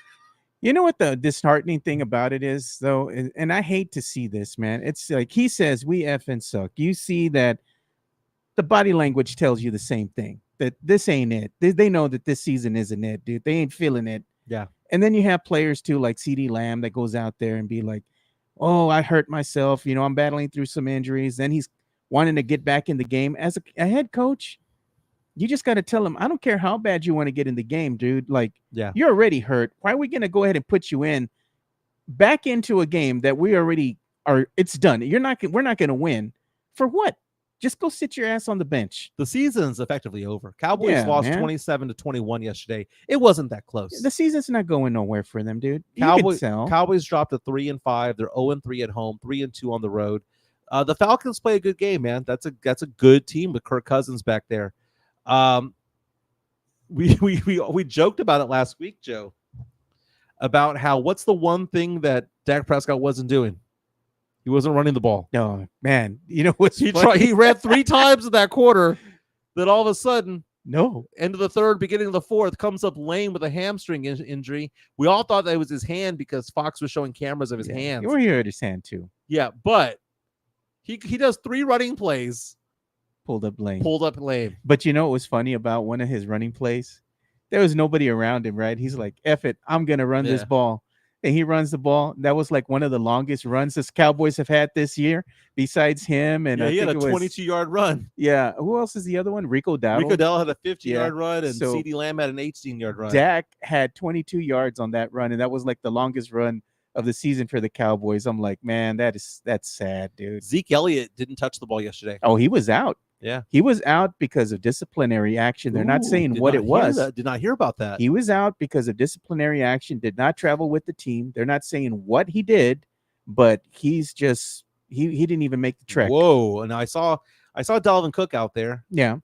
You know what the disheartening thing about it is, though, and I hate to see this, man. It's like he says, "We effing suck." You see that the body language tells you the same thing, that this ain't it. They know that this season isn't it, dude. They ain't feeling it. Yeah. And then you have players, too, like CeeDee Lamb that goes out there and be like, "Oh, I hurt myself. I'm battling through some injuries." Then he's wanting to get back in the game. As a head coach, you just got to tell him, I don't care how bad you want to get in the game, dude. Like, you're already hurt. Why are we going to go ahead and put you back into a game that we already are? It's done. We're not going to win. For what? Just go sit your ass on the bench. The season's effectively over. Cowboys lost 27-21 yesterday. It wasn't that close. The season's not going nowhere for them, dude. Cowboys dropped to 3-5. They're 0-3 at home, 3-2 on the road. The Falcons play a good game, man. That's a good team with Kirk Cousins back there. We joked about it last week, Joe, about how what's the one thing that Dak Prescott wasn't doing? He wasn't running the ball. No, man. You know what's he ran 3 times in that quarter. Then all of a sudden, end of the third, beginning of the fourth, comes up lame with a hamstring injury. We all thought that it was his hand because Fox was showing cameras of his hands. You were here at his hand too. Yeah, but he does 3 running plays. Pulled up lame. But you know what was funny about one of his running plays? There was nobody around him, right? He's like, F it, I'm going to run this ball. And he runs the ball. That was like one of the longest runs the Cowboys have had this year, besides him. And he had a 22-yard run. Yeah. Who else is the other one? Rico Dowdle. Rico Dowdle had a 50-yard run, and CeeDee Lamb had an 18-yard run. Dak had 22 yards on that run, and that was like the longest run of the season for the Cowboys. I'm like, man, that's sad, dude. Zeke Elliott didn't touch the ball yesterday. Oh, he was out. Yeah. He was out because of disciplinary action. They're not saying what it was. Did not hear about that. He was out because of disciplinary action, did not travel with the team. They're not saying what he did, but he's just he didn't even make the trek. Whoa. And I saw Dalvin Cook out there. Yeah.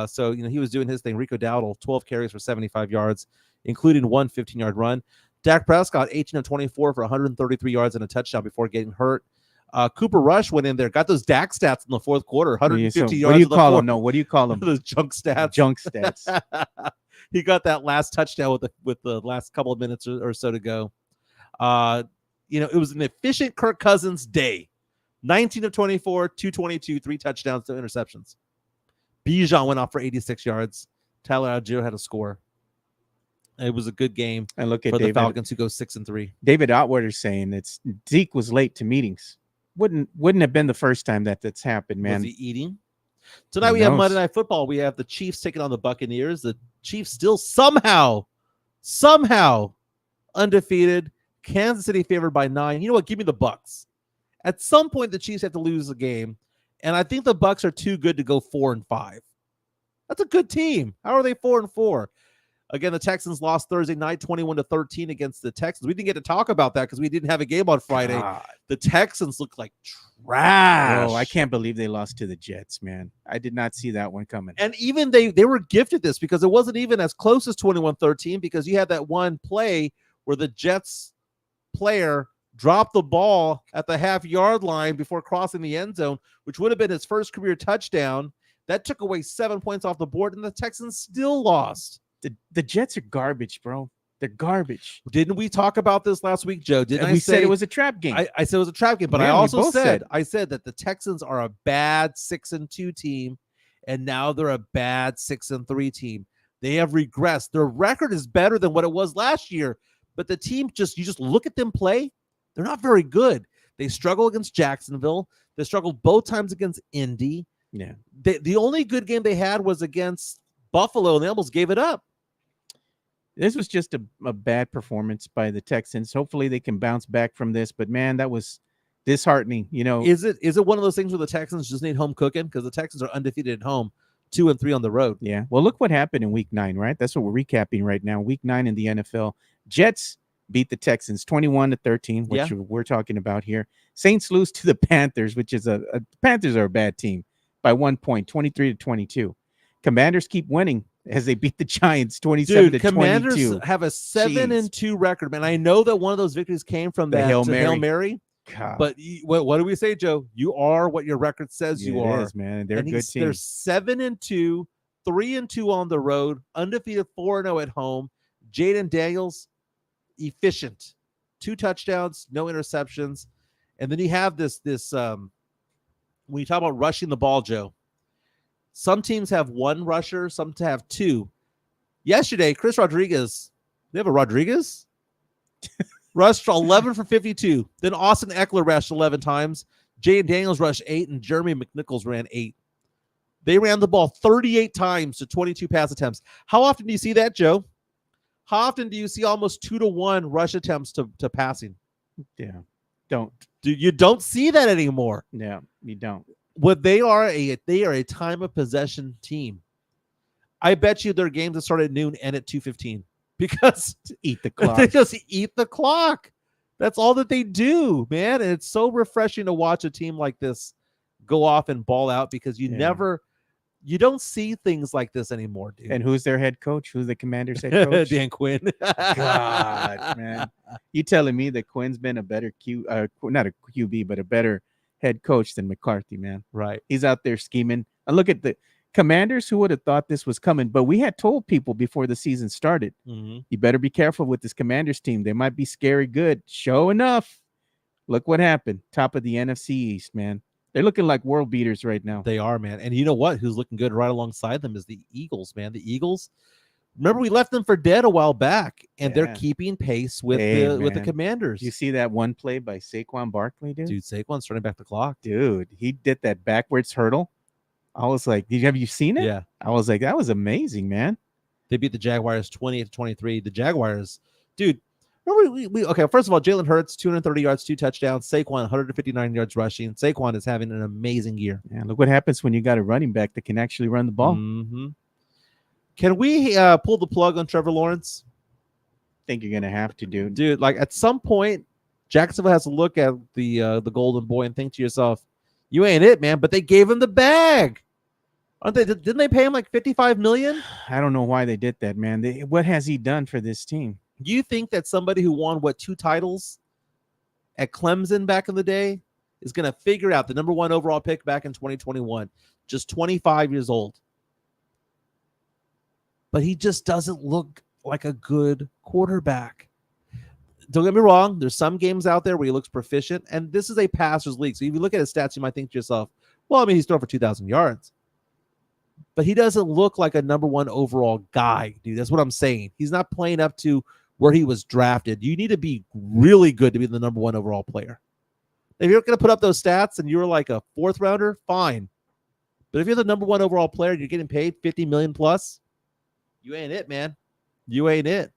So he was doing his thing. Rico Dowdle, 12 carries for 75 yards, including one 15-yard run. Dak Prescott, 18 of 24 for 133 yards and a touchdown before getting hurt. Cooper Rush went in there, got those Dak stats in the fourth quarter, 150 yards. What do you call them? No, what do you call them? Those junk stats. Junk stats. He got that last touchdown with the last couple of minutes or so to go. It was an efficient Kirk Cousins day. 19 of 24, 222, 3 touchdowns, 2 interceptions. Bijan went off for 86 yards. Tyler Algier had a score. It was a good game and look at for the Falcons, who go 6-3. David Atwater saying Zeke was late to meetings. Wouldn't have been the first time that's happened, man. Was he eating? Tonight we have Monday Night Football. We have the Chiefs taking on the Buccaneers. The Chiefs still somehow undefeated. Kansas City favored by 9. You know what? Give me the Bucs. At some point, the Chiefs have to lose a game, and I think the Bucs are too good to go 4-5. That's a good team. How are they 4-4? Again, the Texans lost Thursday night 21-13 against the Texans. We didn't get to talk about that because we didn't have a game on Friday. God. The Texans look like trash. Oh, I can't believe they lost to the Jets, man. I did not see that one coming. And even they were gifted this because it wasn't even as close as 21-13 because you had that one play where the Jets player dropped the ball at the half-yard line before crossing the end zone, which would have been his first career touchdown. That took away 7 points off the board, and the Texans still lost. The Jets are garbage, bro. They're garbage. Didn't we talk about this last week, Joe? Didn't we said it was a trap game? I said it was a trap game, but Yeah, I we also both said that the Texans are a bad 6-2 team, and now they're a bad 6-3 team. They have regressed. Their record is better than what it was last year, but the team you just look at them play. They're not very good. They struggle against Jacksonville. They struggled both times against Indy. Yeah. The only good game they had was against Buffalo, and they almost gave it up. This was just a bad performance by the Texans. Hopefully they can bounce back from this. But, man, that was disheartening. You know, Is it one of those things where the Texans just need home cooking? Because the Texans are undefeated at home, 2-3 on the road. Yeah. Well, look what happened in Week 9, right? That's what we're recapping right now. Week 9 in the NFL. Jets beat the Texans 21-13, which we're talking about here. Saints lose to the Panthers, which is Panthers are a bad team by 1 point, 23-22. Commanders keep winning as they beat the Giants 27-22. Commanders have a 7-2 record, man. I know that one of those victories came from the that Hail Hail Mary. Mary. God. But what do we say, Joe? You are what your record says you are. It is, man. They're a good team. They're 7-2, 3-2 on the road, undefeated 4-0 at home. Jaden Daniels, efficient, 2 touchdowns, no interceptions. And then you have this when you talk about rushing the ball, Joe, some teams have 1 rusher, some have 2. Yesterday, Chris Rodriguez, they have a Rodriguez? Rushed 11 for 52. Then Austin Eckler rushed 11 times. Jaden Daniels rushed 8, and Jeremy McNichols ran 8. They ran the ball 38 times to 22 pass attempts. How often do you see that, Joe? How often do you see almost 2-to-1 rush attempts to passing? Yeah. You don't see that anymore. Yeah, you don't. What they are a time of possession team. I bet you their games that start at noon end at 2:15 because eat the clock. They just eat the clock. That's all that they do, man. And it's so refreshing to watch a team like this go off and ball out because you don't see things like this anymore, dude. And who's their head coach? Who's the Commander's head coach? Dan Quinn. God, man. You telling me that Quinn's been a better not a QB, but a better head coach than McCarthy, man. Right. He's out there scheming. And look at the Commanders. Who would have thought this was coming? But we had told people before the season started, you better be careful with this Commanders team. They might be scary good. Sure enough, look what happened. Top of the NFC East, man. They're looking like world beaters right now. They are, man. And you know what? Who's looking good right alongside them is the Eagles, man. The Eagles. Remember, we left them for dead a while back, and they're keeping pace with the Commanders. You see that one play by Saquon Barkley, dude? Dude, Saquon's turning back the clock. Dude, he did that backwards hurdle. I was like, have you seen it? Yeah. I was like, that was amazing, man. They beat the Jaguars 28-23. The Jaguars, dude, remember okay, first of all, Jalen Hurts, 230 yards, 2 touchdowns. Saquon, 159 yards rushing. Saquon is having an amazing year. Yeah, look what happens when you got a running back that can actually run the ball. Mm-hmm. Can we pull the plug on Trevor Lawrence? Think you're gonna have to, dude. Dude, like at some point, Jacksonville has to look at the Golden Boy and think to yourself, "You ain't it, man." But they gave him the bag, aren't they? Didn't they pay him like $55 million? I don't know why they did that, man. What has he done for this team? Do you think that somebody who won 2 titles at Clemson back in the day is going to figure out the number 1 overall pick back in 2021, just 25 years old? But he just doesn't look like a good quarterback. Don't get me wrong. There's some games out there where he looks proficient, and this is a passer's league. So if you look at his stats, you might think to yourself, well, I mean, he's thrown for 2,000 yards. But he doesn't look like a number 1 overall guy, dude. That's what I'm saying. He's not playing up to where he was drafted. You need to be really good to be the number 1 overall player. If you're going to put up those stats and you're like a 4th rounder, fine. But if you're the number 1 overall player and you're getting paid $50 million plus, you ain't it, man. You ain't it.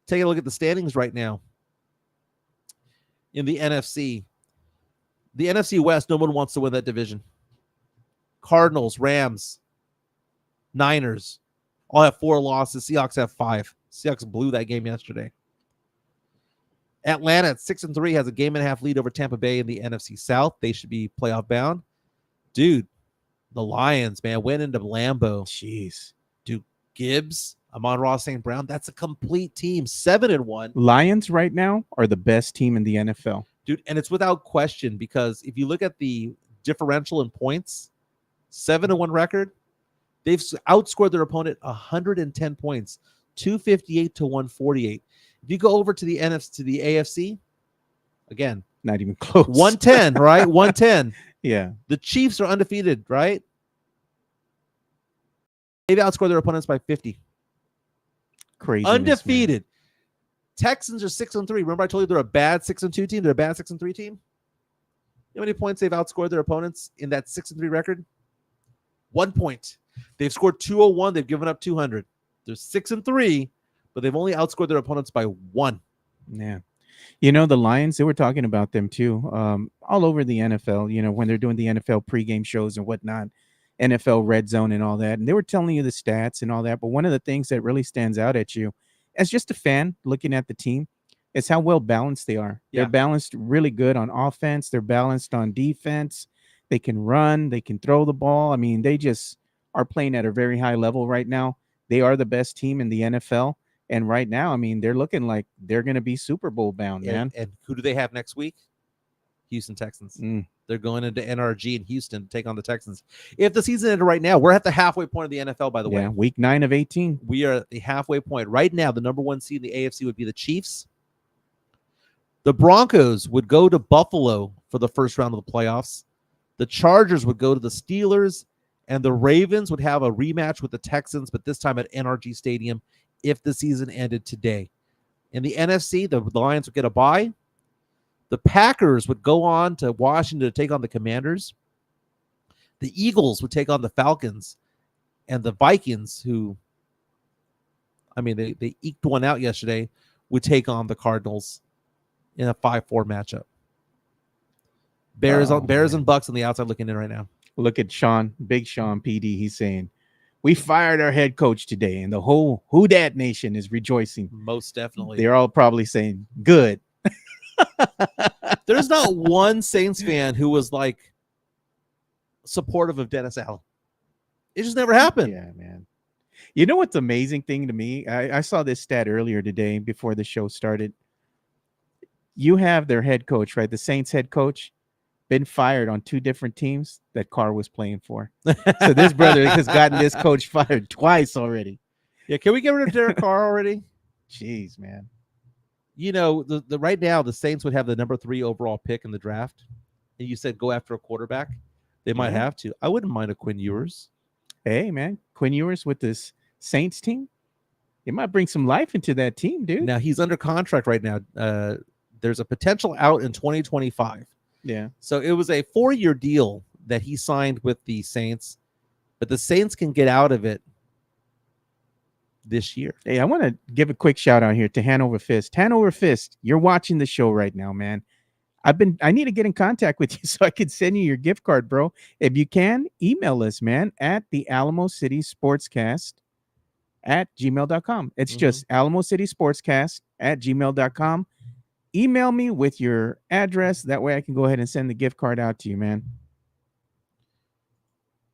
Take a look at the standings right now. In the NFC West, no one wants to win that division. Cardinals, Rams, Niners, all have 4 losses. Seahawks have 5. Seahawks blew that game yesterday. Atlanta at 6-3 has a 1.5 lead over Tampa Bay in the NFC South. They should be playoff bound. Dude, the Lions, man, went into Lambeau. Jeez. Dude, Gibbs, Amon-Ra St. Brown, that's a complete team. 7-1. Lions right now are the best team in the NFL. Dude, and it's without question, because if you look at the differential in points, 7-1 record, they've outscored their opponent 110 points, 258 to 148. If you go over to the NFC, to the AFC, again, not even close. 110, right? 110. Yeah. The Chiefs are undefeated, right? They've outscored their opponents by 50. Crazy. Undefeated. Texans are 6-3. Remember I told you they're a bad 6-2 team? They're a bad 6-3 team? You know how many points they've outscored their opponents in that 6-3 record? 1 point. They've scored 201. They've given up 200. They're 6-3, but they've only outscored their opponents by 1. Yeah. You know, the Lions, they were talking about them too, all over the NFL, you know, when they're doing the NFL pregame shows and whatnot, NFL Red Zone and all that. And they were telling you the stats and all that. But one of the things that really stands out at you as just a fan looking at the team is how well balanced they are. Yeah. They're balanced really good on offense. They're balanced on defense. They can run. They can throw the ball. I mean, they just are playing at a very high level right now. They are the best team in the NFL. And right now, I mean, they're looking like they're going to be Super Bowl bound, man. And who do they have next week? Houston Texans. They're going into NRG in Houston to take on the Texans. If the season ended right now, we're at the halfway point of the NFL, by the way. Week 9 of 18. We are at the halfway point. Right now, the number 1 seed in the AFC would be the Chiefs. The Broncos would go to Buffalo for the first round of the playoffs. The Chargers would go to the Steelers. And the Ravens would have a rematch with the Texans, but this time at NRG Stadium if the season ended today. In the NFC, the Lions would get a bye. The Packers would go on to Washington to take on the Commanders. The Eagles would take on the Falcons. And the Vikings, who, I mean, they eked one out yesterday, would take on the Cardinals in a 5-4 matchup. Bears and Bucks on the outside looking in right now. Look at Sean, Big Sean PD. He's saying, we fired our head coach today, and the whole Who Dat Nation is rejoicing. Most definitely. They're all probably saying, good. There's not one Saints fan who was like supportive of Dennis Allen. It just never happened. Yeah, man. You know what's the amazing thing to me? I saw this stat earlier today before the show started. You have their head coach, right? The Saints head coach been fired on 2 different teams that Carr was playing for. So this brother has gotten this coach fired twice already. Yeah, can we get rid of Derek Carr already? Jeez, man. You know, the right now the Saints would have the number 3 overall pick in the draft, and you said go after a quarterback. They might have to. I wouldn't mind a Quinn Ewers. Hey, man, Quinn Ewers with this Saints team, it might bring some life into that team, dude. Now he's under contract right now. There's a potential out in 2025. Yeah. So it was a 4-year deal that he signed with the Saints, but the Saints can get out of it this year. Hey, I want to give a quick shout out here to Hanover Fist. Hanover Fist, you're watching the show right now, man. I need to get in contact with you so I can send you your gift card, bro. If you can, email us, man, at the Alamo City Sportscast at gmail.com. It's just Alamo City Sportscast at gmail.com. Email me with your address. That way I can go ahead and send the gift card out to you, man.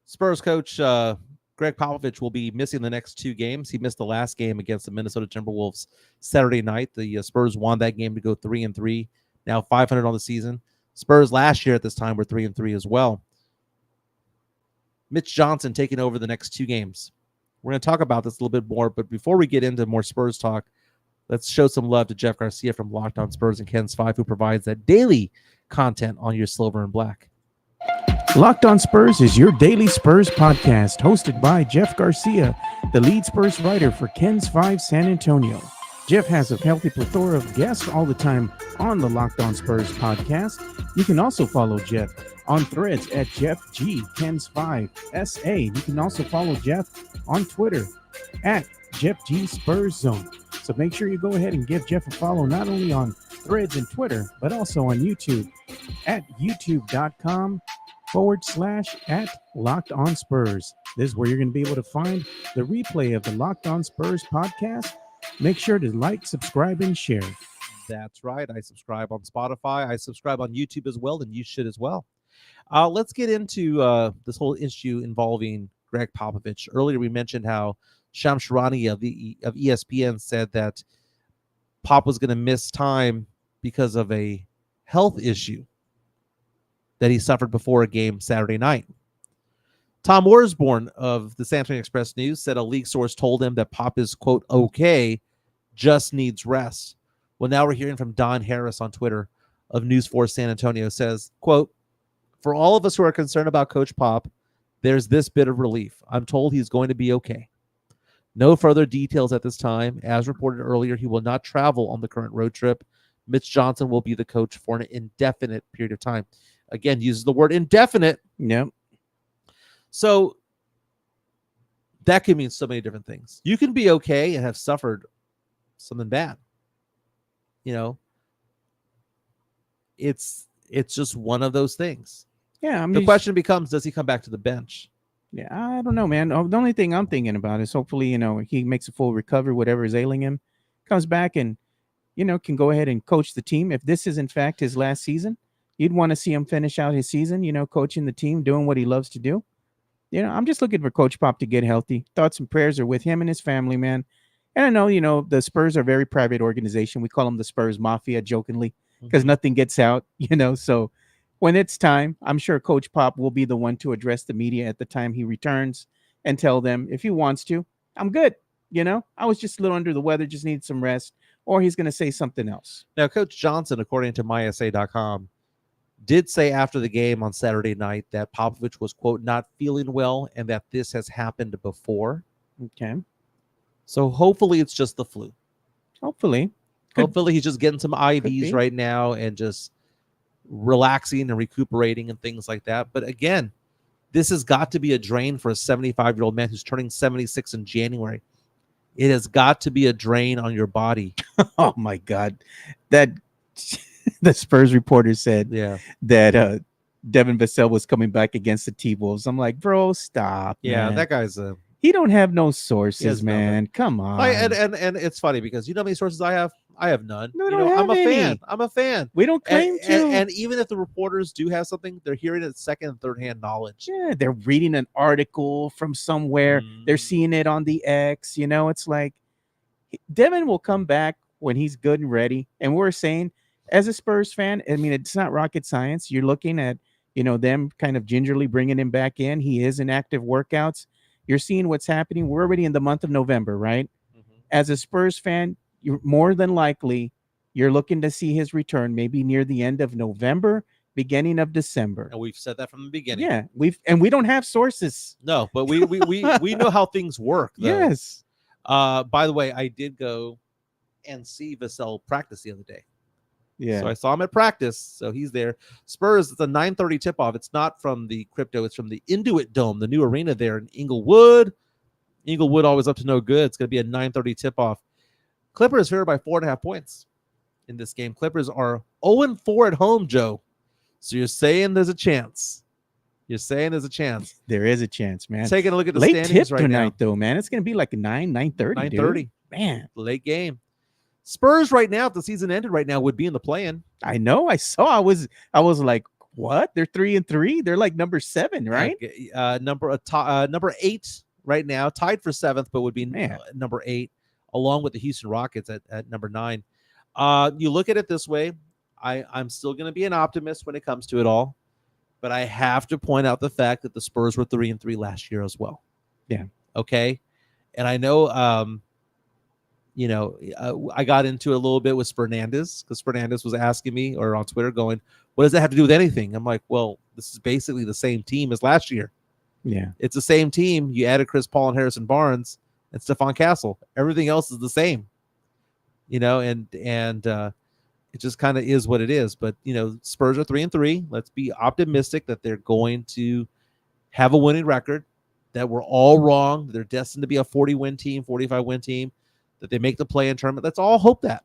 Spurs coach Gregg Popovich will be missing the next 2 games. He missed the last game against the Minnesota Timberwolves Saturday night. The Spurs won that game to go 3-3, now 500 on the season. Spurs last year at this time were 3-3 as well. Mitch Johnson taking over the next 2 games. We're going to talk about this a little bit more, but before we get into more Spurs talk, let's show some love to Jeff Garcia from Locked On Spurs and Ken's 5, who provides that daily content on your silver and black. Locked On Spurs is your daily Spurs podcast, hosted by Jeff Garcia, the lead Spurs writer for Ken's 5 San Antonio. Jeff has a healthy plethora of guests all the time on the Locked On Spurs podcast. You can also follow Jeff on Threads at Jeff G Ken's 5 SA. You can also follow Jeff on Twitter at Jeff G Spurs Zone. So make sure you go ahead and give Jeff a follow, not only on Threads and Twitter, but also on YouTube at youtube.com/@Locked On Spurs. This is where you're going to be able to find the replay of the Locked On Spurs podcast. Make sure to like, subscribe, and share. That's right. I subscribe on Spotify. I subscribe on YouTube as well, and you should as well. Let's get into this whole issue involving Gregg Popovich. Earlier, we mentioned how Shams Charania of ESPN said that Pop was going to miss time because of a health issue that he suffered before a game Saturday night. Tom Worsborn of the San Antonio Express News said a league source told him that Pop is, quote, okay, just needs rest. Well, now we're hearing from Don Harris on Twitter of News 4 San Antonio says, quote, for all of us who are concerned about Coach Pop, there's this bit of relief. I'm told he's going to be okay. No further details at this time. As reported earlier, he will not travel on the current road trip. Mitch Johnson will be the coach for an indefinite period of time. Again, uses the word indefinite. Yep. So that could mean so many different things. You can be okay and have suffered something bad. You know, it's just one of those things. Yeah. I mean, the question becomes, does he come back to the bench? Yeah, I don't know, man. The only thing I'm thinking about is hopefully, he makes a full recovery, whatever is ailing him, comes back and, can go ahead and coach the team. If this is, in fact, his last season, you'd want to see him finish out his season, coaching the team, doing what he loves to do. I'm just looking for Coach Pop to get healthy. Thoughts and prayers are with him and his family, man. And I know, the Spurs are a very private organization. We call them the Spurs Mafia jokingly because nothing gets out, so when it's time, I'm sure Coach Pop will be the one to address the media at the time he returns and tell them if he wants to, I'm good. I was just a little under the weather, just need some rest, or he's going to say something else. Now, Coach Johnson, according to mysa.com, did say after the game on Saturday night that Popovich was, quote, not feeling well and that this has happened before. Okay. So hopefully it's just the flu. Hopefully he's just getting some IVs right now and just relaxing and recuperating and things like that. But again, this has got to be a drain for a 75-year-old man who's turning 76 in January. It has got to be a drain on your body. Oh my God. That the Spurs reporter said that Devin Vassell was coming back against the T-Wolves. I'm like, bro, stop. Yeah, man. that guy's he don't have no sources, man. Nothing. Come on. And it's funny because you know how many sources I have? I have none. No, I'm a fan. We don't claim to. And even if the reporters do have something, they're hearing it second and third hand knowledge. Yeah, they're reading an article from somewhere. They're seeing it on the X. It's like Devin will come back when he's good and ready. And we're saying, as a Spurs fan, I mean, it's not rocket science. You're looking at, them kind of gingerly bringing him back in. He is in active workouts. You're seeing what's happening. We're already in the month of November, right? As a Spurs fan, you're more than likely you're looking to see his return maybe near the end of November, beginning of December. And we've said that from the beginning. Yeah, we don't have sources. No, but we know how things work, though. Yes. By the way, I did go and see Vassell practice the other day. Yeah. So I saw him at practice. So he's there. Spurs, it's a 9:30 tip-off. It's not from the Crypto. It's from the Indefinitely Dome, the new arena there in Inglewood. Inglewood always up to no good. It's going to be a 9:30 tip-off. Clippers favored by 4.5 points in this game. Clippers are 0-4 at home, Joe. So you're saying there's a chance. There is a chance, man. Taking a look at the standings tip right tonight, now. though, man. It's going to be like 9:30. 9:30. Man, late game. Spurs right now, if the season ended right now, would be in the play-in. I know. I saw. I was like, what? They're 3-3. They're like number 7, right? Number 8 right now, tied for 7th, but would be number 8, along with the Houston Rockets at number 9. You look at it this way. I'm still going to be an optimist when it comes to it all, but I have to point out the fact that the Spurs were 3-3 last year as well. Yeah. Okay. And I know, I got into it a little bit with Fernandez because Fernandez was asking me or on Twitter going, what does that have to do with anything? I'm like, well, this is basically the same team as last year. Yeah. It's the same team. You added Chris Paul and Harrison Barnes and Stephon Castle. Everything else is the same, and it just kind of is what it is. But, Spurs are 3-3. Let's be optimistic that they're going to have a winning record, that we're all wrong. They're destined to be a 40-win team, 45-win team, that they make the play-in tournament. Let's all hope that.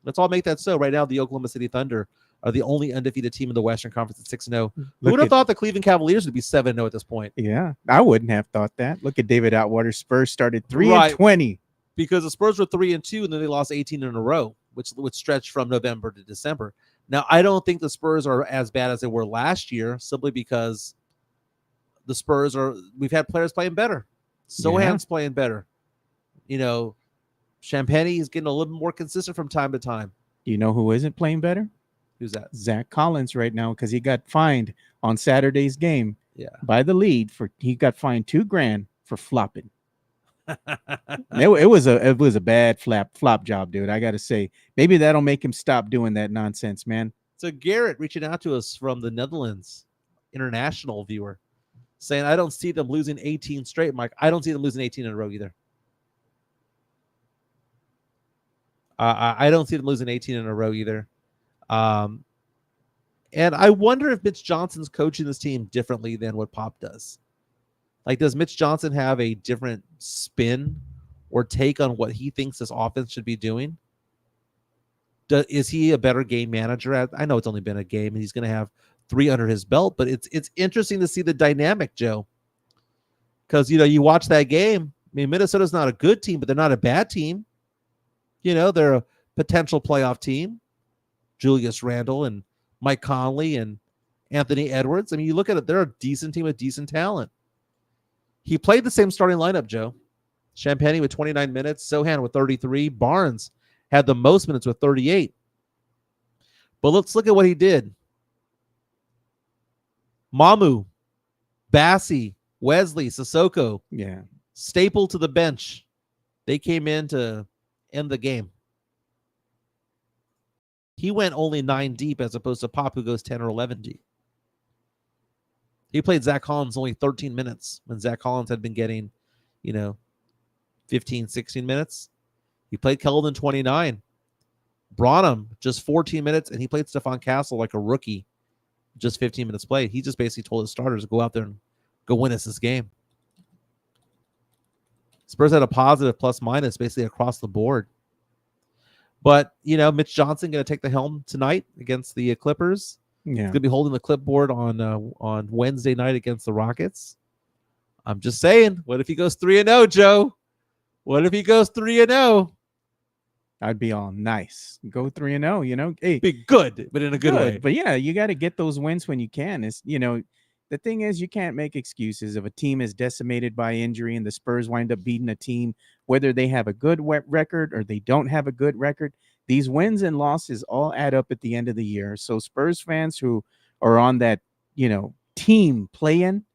Let's all make that so. Right now, the Oklahoma City Thunder are the only undefeated team in the Western Conference at 6-0. Who Look would have at- thought the Cleveland Cavaliers would be 7-0 at this point? Yeah, I wouldn't have thought that. Look at David Atwater. Spurs started 3-20. Because the Spurs were 3-2, and then they lost 18 in a row, which stretched from November to December. Now, I don't think the Spurs are as bad as they were last year, simply because the Spurs we've had players playing better. Sohan's playing better. Champagne is getting a little more consistent from time to time. You know who isn't playing better? Who's that? Zach Collins right now, because he got fined on Saturday's game by the lead he got fined $2,000 for flopping. It was a bad flop job, dude. I got to say, maybe that'll make him stop doing that nonsense, man. So Garrett reaching out to us from the Netherlands, international viewer, saying, I don't see them losing 18 straight, Mike. I don't see them losing 18 in a row either. I don't see them losing 18 in a row either. And I wonder if Mitch Johnson's coaching this team differently than what Pop does. Like, does Mitch Johnson have a different spin or take on what he thinks this offense should be doing? Is he a better game manager? I know it's only been a game, and he's going to have 3 under his belt, but it's interesting to see the dynamic, Joe. Because, you watch that game. I mean, Minnesota's not a good team, but they're not a bad team. They're a potential playoff team. Julius Randle and Mike Conley and Anthony Edwards. I mean, you look at it, they're a decent team with decent talent. He played the same starting lineup, Joe. Champagne with 29 minutes, Sohan with 33. Barnes had the most minutes with 38. But let's look at what he did. Mamu, Bassi, Wesley, Sissoko, stapled to the bench. They came in to end the game. He went only 9 deep as opposed to Pop, who goes 10 or 11 deep. He played Zach Collins only 13 minutes when Zach Collins had been getting, 15, 16 minutes. He played Keldon 29. Branham just 14 minutes, and he played Stephon Castle like a rookie, just 15 minutes played. He just basically told his starters to go out there and go win us this game. Spurs had a positive plus minus basically across the board. But, Mitch Johnson going to take the helm tonight against the Clippers. Yeah. He's going to be holding the clipboard on Wednesday night against the Rockets. I'm just saying, what if he goes 3-0, Joe? What if he goes 3-0? I'd be all nice. Go 3-0, Hey, be good, but in a good way. But yeah, you got to get those wins when you can. It's, the thing is, you can't make excuses. If a team is decimated by injury and the Spurs wind up beating a team, whether they have a good record or they don't have a good record, these wins and losses all add up at the end of the year. So Spurs fans who are on that, team play-in,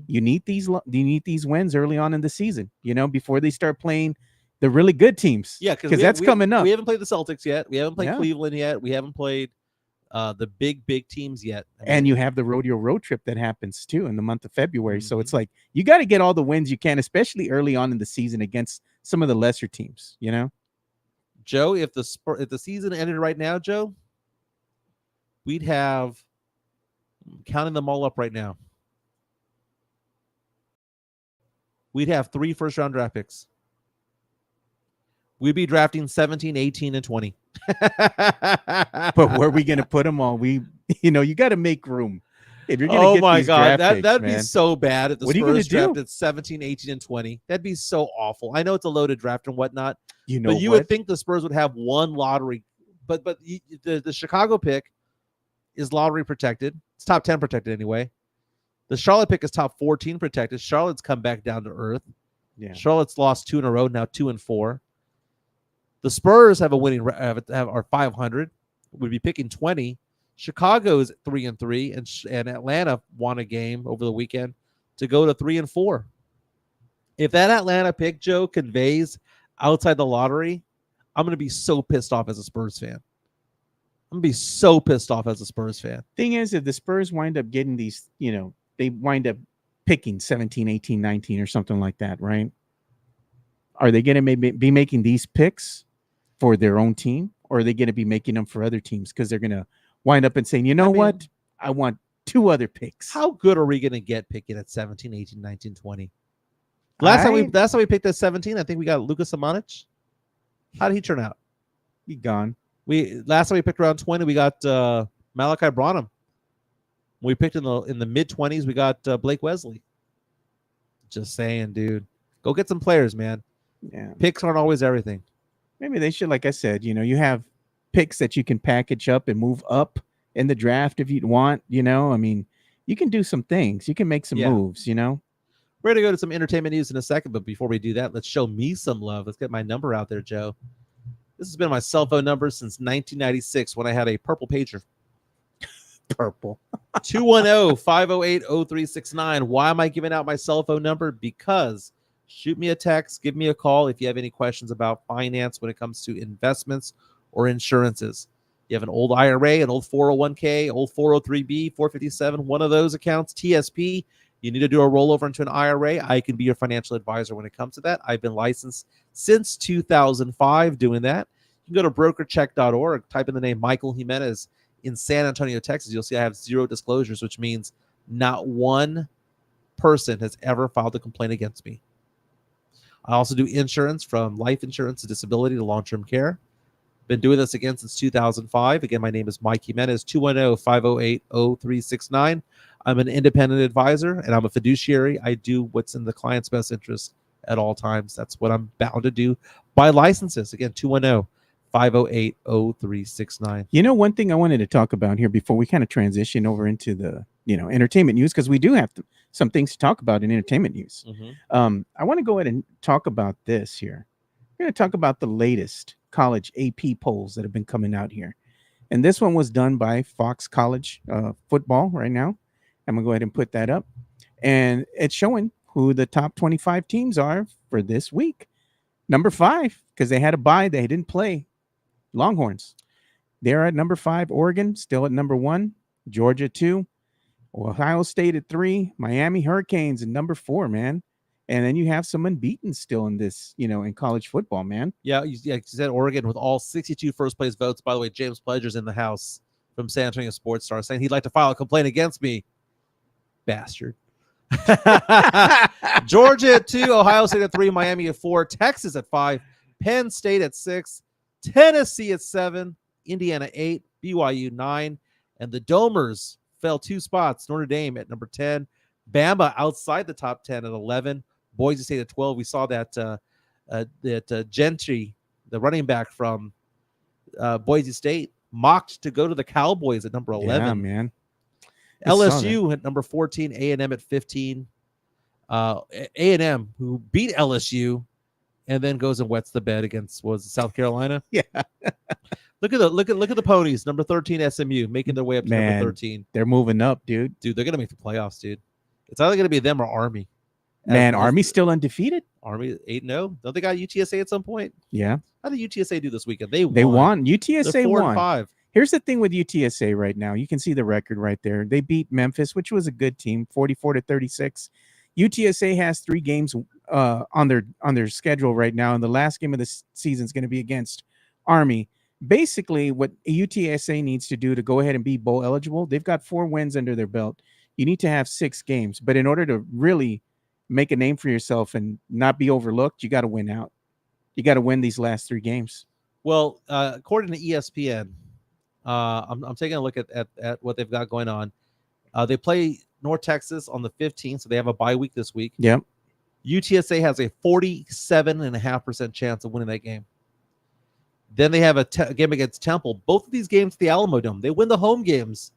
you need these wins early on in the season, before they start playing the really good teams. Yeah, because that's coming up. We haven't played the Celtics yet. We haven't played Cleveland yet. We haven't played the big teams yet. And you have the rodeo road trip that happens too in the month of February. So it's like you got to get all the wins you can, especially early on in the season against some of the lesser teams, Joe, if the season ended right now, Joe, we'd have, counting them all up right now, we'd have 3 first-round draft picks. We'd be drafting 17, 18, and 20. But where are we going to put them all? You got to make room. If you're going to get these draft picks, that'd man, be so bad if the what are you gonna Spurs drafted 17, 18, and 20. That'd be so awful. I know it's a loaded draft and whatnot. But you would think the Spurs would have one lottery. But the Chicago pick is lottery protected. It's top 10 protected anyway. The Charlotte pick is top 14 protected. Charlotte's come back down to earth. Yeah. Charlotte's lost 2 in a row, now 2-4. The Spurs have a winning are 500. Would be picking 20. Chicago's 3-3, and Atlanta won a game over the weekend to go to 3-4. If that Atlanta pick, Joe, conveys outside the lottery, I'm going to be so pissed off as a Spurs fan. I'm going to be so pissed off as a Spurs fan. Thing is, if the Spurs wind up getting these, they wind up picking 17, 18, 19 or something like that, right? Are they going to be making these picks for their own team, or are they going to be making them for other teams because they're going to wind up and saying, what? I want 2 other picks. How good are we going to get picking at 17, 18, 19, 20? Last time we picked at 17, I think we got Luka Samanic. How did he turn out? He gone. Last time we picked around 20, we got Malachi Branham. When we picked in the mid-20s, we got Blake Wesley. Just saying, dude. Go get some players, man. Yeah. Picks aren't always everything. Maybe they should, like I said, you have picks that you can package up and move up in the draft if you'd want, I mean, you can do some things. You can make some moves, We're going to go to some entertainment news in a second, but before we do that, let's show me some love. Let's get my number out there, Joe. This has been my cell phone number since 1996 when I had a purple pager. Purple. 210-508-0369. Why am I giving out my cell phone number? Because shoot me a text, give me a call if you have any questions about finance when it comes to investments or insurances. You have an old IRA, an old 401k, old 403b, 457, one of those accounts, TSP. You need to do a rollover into an IRA. I can be your financial advisor when it comes to that. I've been licensed since 2005 doing that. You can go to brokercheck.org, type in the name Michael Jimenez in San Antonio, Texas. You'll see I have 0 disclosures, which means not one person has ever filed a complaint against me. I also do insurance, from life insurance to disability to long-term care. Been doing this again since 2005. Again, my name is Mike Jimenez, 210-508-0369. I'm an independent advisor, and I'm a fiduciary. I do what's in the client's best interest at all times. That's what I'm bound to do by licenses. Again, 210-508-0369. One thing I wanted to talk about here before we kind of transition over into the, entertainment news, because we do have some things to talk about in entertainment news. Mm-hmm. I want to go ahead and talk about this here. We're going to talk about the latest college AP polls that have been coming out here. And this one was done by Fox College football right now. I'm going to go ahead and put that up. And it's showing who the top 25 teams are for this week. Number 5, because they had a bye, they didn't play. Longhorns. They're at number 5. Oregon still at number 1. Georgia 2. Ohio State at 3. Miami Hurricanes at number 4, man. And then you have some unbeaten still in this, in college football, man. Yeah, you said Oregon with all 62 first-place votes. By the way, James Pledger's in the house from San Antonio Sports Star saying he'd like to file a complaint against me. Bastard. Georgia at 2, Ohio State at 3, Miami at 4, Texas at 5, Penn State at 6, Tennessee at 7, Indiana 8, BYU 9, and the Domers fell 2 spots. Notre Dame at number 10, Bama outside the top 10 at 11, Boise State at 12. We saw that Gentry, the running back from Boise State, mocked to go to the Cowboys at number 11. Yeah, man. LSU at number 14, A&M at 15. A&M, who beat LSU and then goes and wets the bed against South Carolina. Yeah. Look at the ponies. Number 13, SMU, making their way up to number 13. They're moving up, dude. Dude, they're gonna make the playoffs, dude. It's either gonna be them or Army. Man, Army's still undefeated. Army 8-0. Don't they got UTSA at some point? Yeah. How did UTSA do this weekend? They won. UTSA won. 4-5. Here's the thing with UTSA right now. You can see the record right there. They beat Memphis, which was a good team, 44-36. UTSA has 3 games on their schedule right now, and the last game of the season is going to be against Army. Basically, what UTSA needs to do to go ahead and be bowl eligible, they've got 4 wins under their belt. You need to have 6 games, but in order to really make a name for yourself and not be overlooked, you got to win out. You got to win these last 3 games. Well, according to ESPN, I'm taking a look at what they've got going on. They play North Texas on the 15th, so they have a bye week this week. Yep. UTSA has a 47.5% chance of winning that game. Then they have a game against Temple. Both of these games at the Alamo Dome. They win the home games.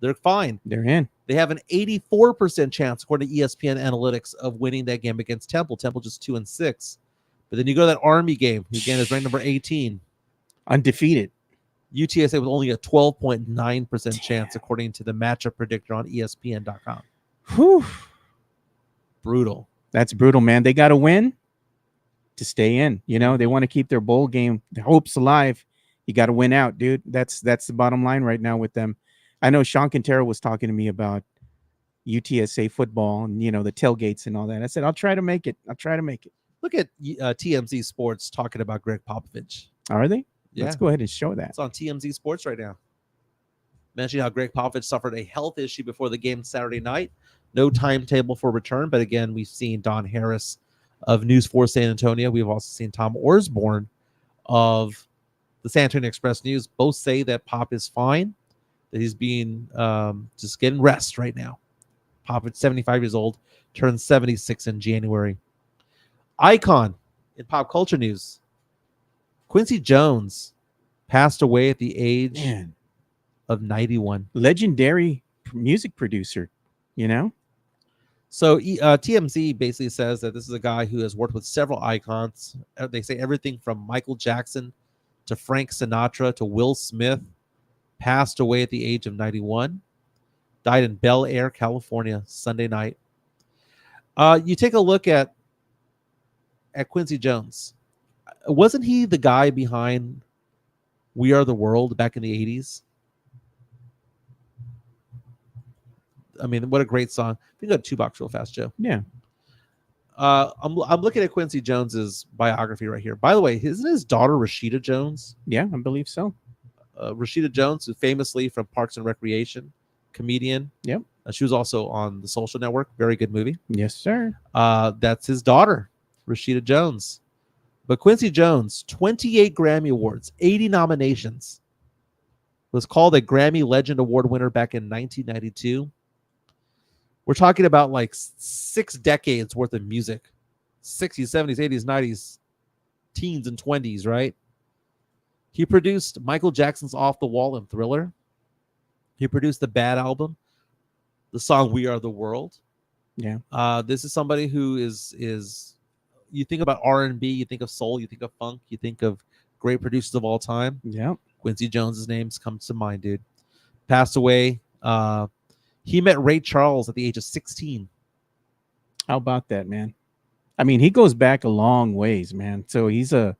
They're fine. They're in. They have an 84% chance, according to ESPN Analytics, of winning that game against Temple. Temple just 2-6. But then you go to that Army game, who again is ranked number 18. Undefeated. UTSA with only a 12.9% chance, according to the matchup predictor on ESPN.com. Whew. Brutal. That's brutal, man. They got to win to stay in. They want to keep their bowl game, their hopes alive. You got to win out, dude. That's the bottom line right now with them. I know Sean Quintero was talking to me about UTSA football and, the tailgates and all that. I said, I'll try to make it. Look at TMZ Sports talking about Gregg Popovich. Are they? Yeah. Let's go ahead and show that. It's on TMZ Sports right now. Mentioning how Gregg Popovich suffered a health issue before the game Saturday night. No timetable for return. But again, we've seen Don Harris of News 4 San Antonio. We've also seen Tom Orsborn of the San Antonio Express News. Both say that Pop is fine. that he's being just getting rest right now. Popovich, 75 years old, turns 76 in January. Icon in pop culture news. Quincy Jones passed away at the age of 91. Legendary music producer, you know? So TMZ basically says that this is a guy who has worked with several icons. They say everything from Michael Jackson to Frank Sinatra to Will Smith. Passed away at the age of 91. Died in Bel Air, California, Sunday night. You take a look at Quincy Jones. Wasn't he the guy behind We Are the World back in the 80s? I mean, what a great song. We can go to 2-box real fast, Joe. Yeah. I'm looking at Quincy Jones's biography right here. By the way, isn't his daughter Rashida Jones? Yeah, I believe so. Rashida Jones, who famously from Parks and Recreation, comedian. Yep. She was also on The Social Network. Very good movie. Yes, sir. That's his daughter, Rashida Jones. But Quincy Jones, 28 Grammy Awards, 80 nominations. Was called a Grammy Legend Award winner back in 1992. We're talking about like 6 decades worth of music. 60s, 70s, 80s, 90s, teens, and 20s, right? He produced Michael Jackson's Off the Wall and Thriller. He produced the Bad album, the song We Are the World. Yeah. This is somebody who is you think about R&B, you think of soul, you think of funk, you think of great producers of all time. Yeah. Quincy Jones's name comes to mind, dude. Passed away. He met Ray Charles at the age of 16. How about that, man? I mean, he goes back a long ways, man. So he's a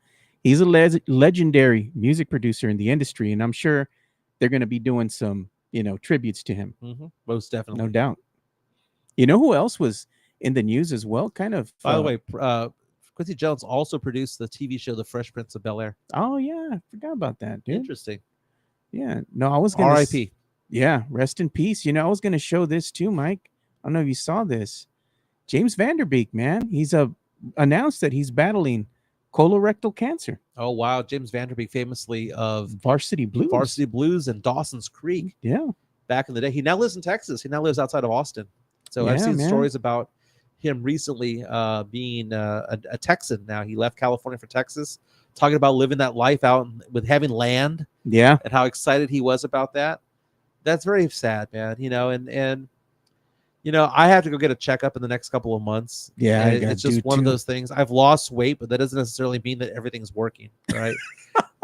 legendary music producer in the industry, and I'm sure they're going to be doing some, tributes to him. Mm-hmm. Most definitely. No doubt. You know who else was in the news as well? Kind of. By the way, Quincy Jones also produced the TV show The Fresh Prince of Bel-Air. Oh, yeah. I forgot about that, dude. Interesting. Yeah. No, I was going to... R.I.P. Yeah. Rest in peace. I was going to show this too, Mike. I don't know if you saw this. James Vanderbeek, man. He's announced that he's battling colorectal cancer. Oh, wow. James Vanderbeek, famously of Varsity Blues and Dawson's Creek. Yeah. Back in the day. He now lives in Texas. He now lives outside of Austin. So I've seen stories about him recently being a Texan now. He left California for Texas, talking about living that life out with having land. Yeah. And how excited he was about that. That's very sad, man. And I have to go get a checkup in the next couple of months. Yeah. It's just one of those things. I've lost weight, but that doesn't necessarily mean that everything's working, right?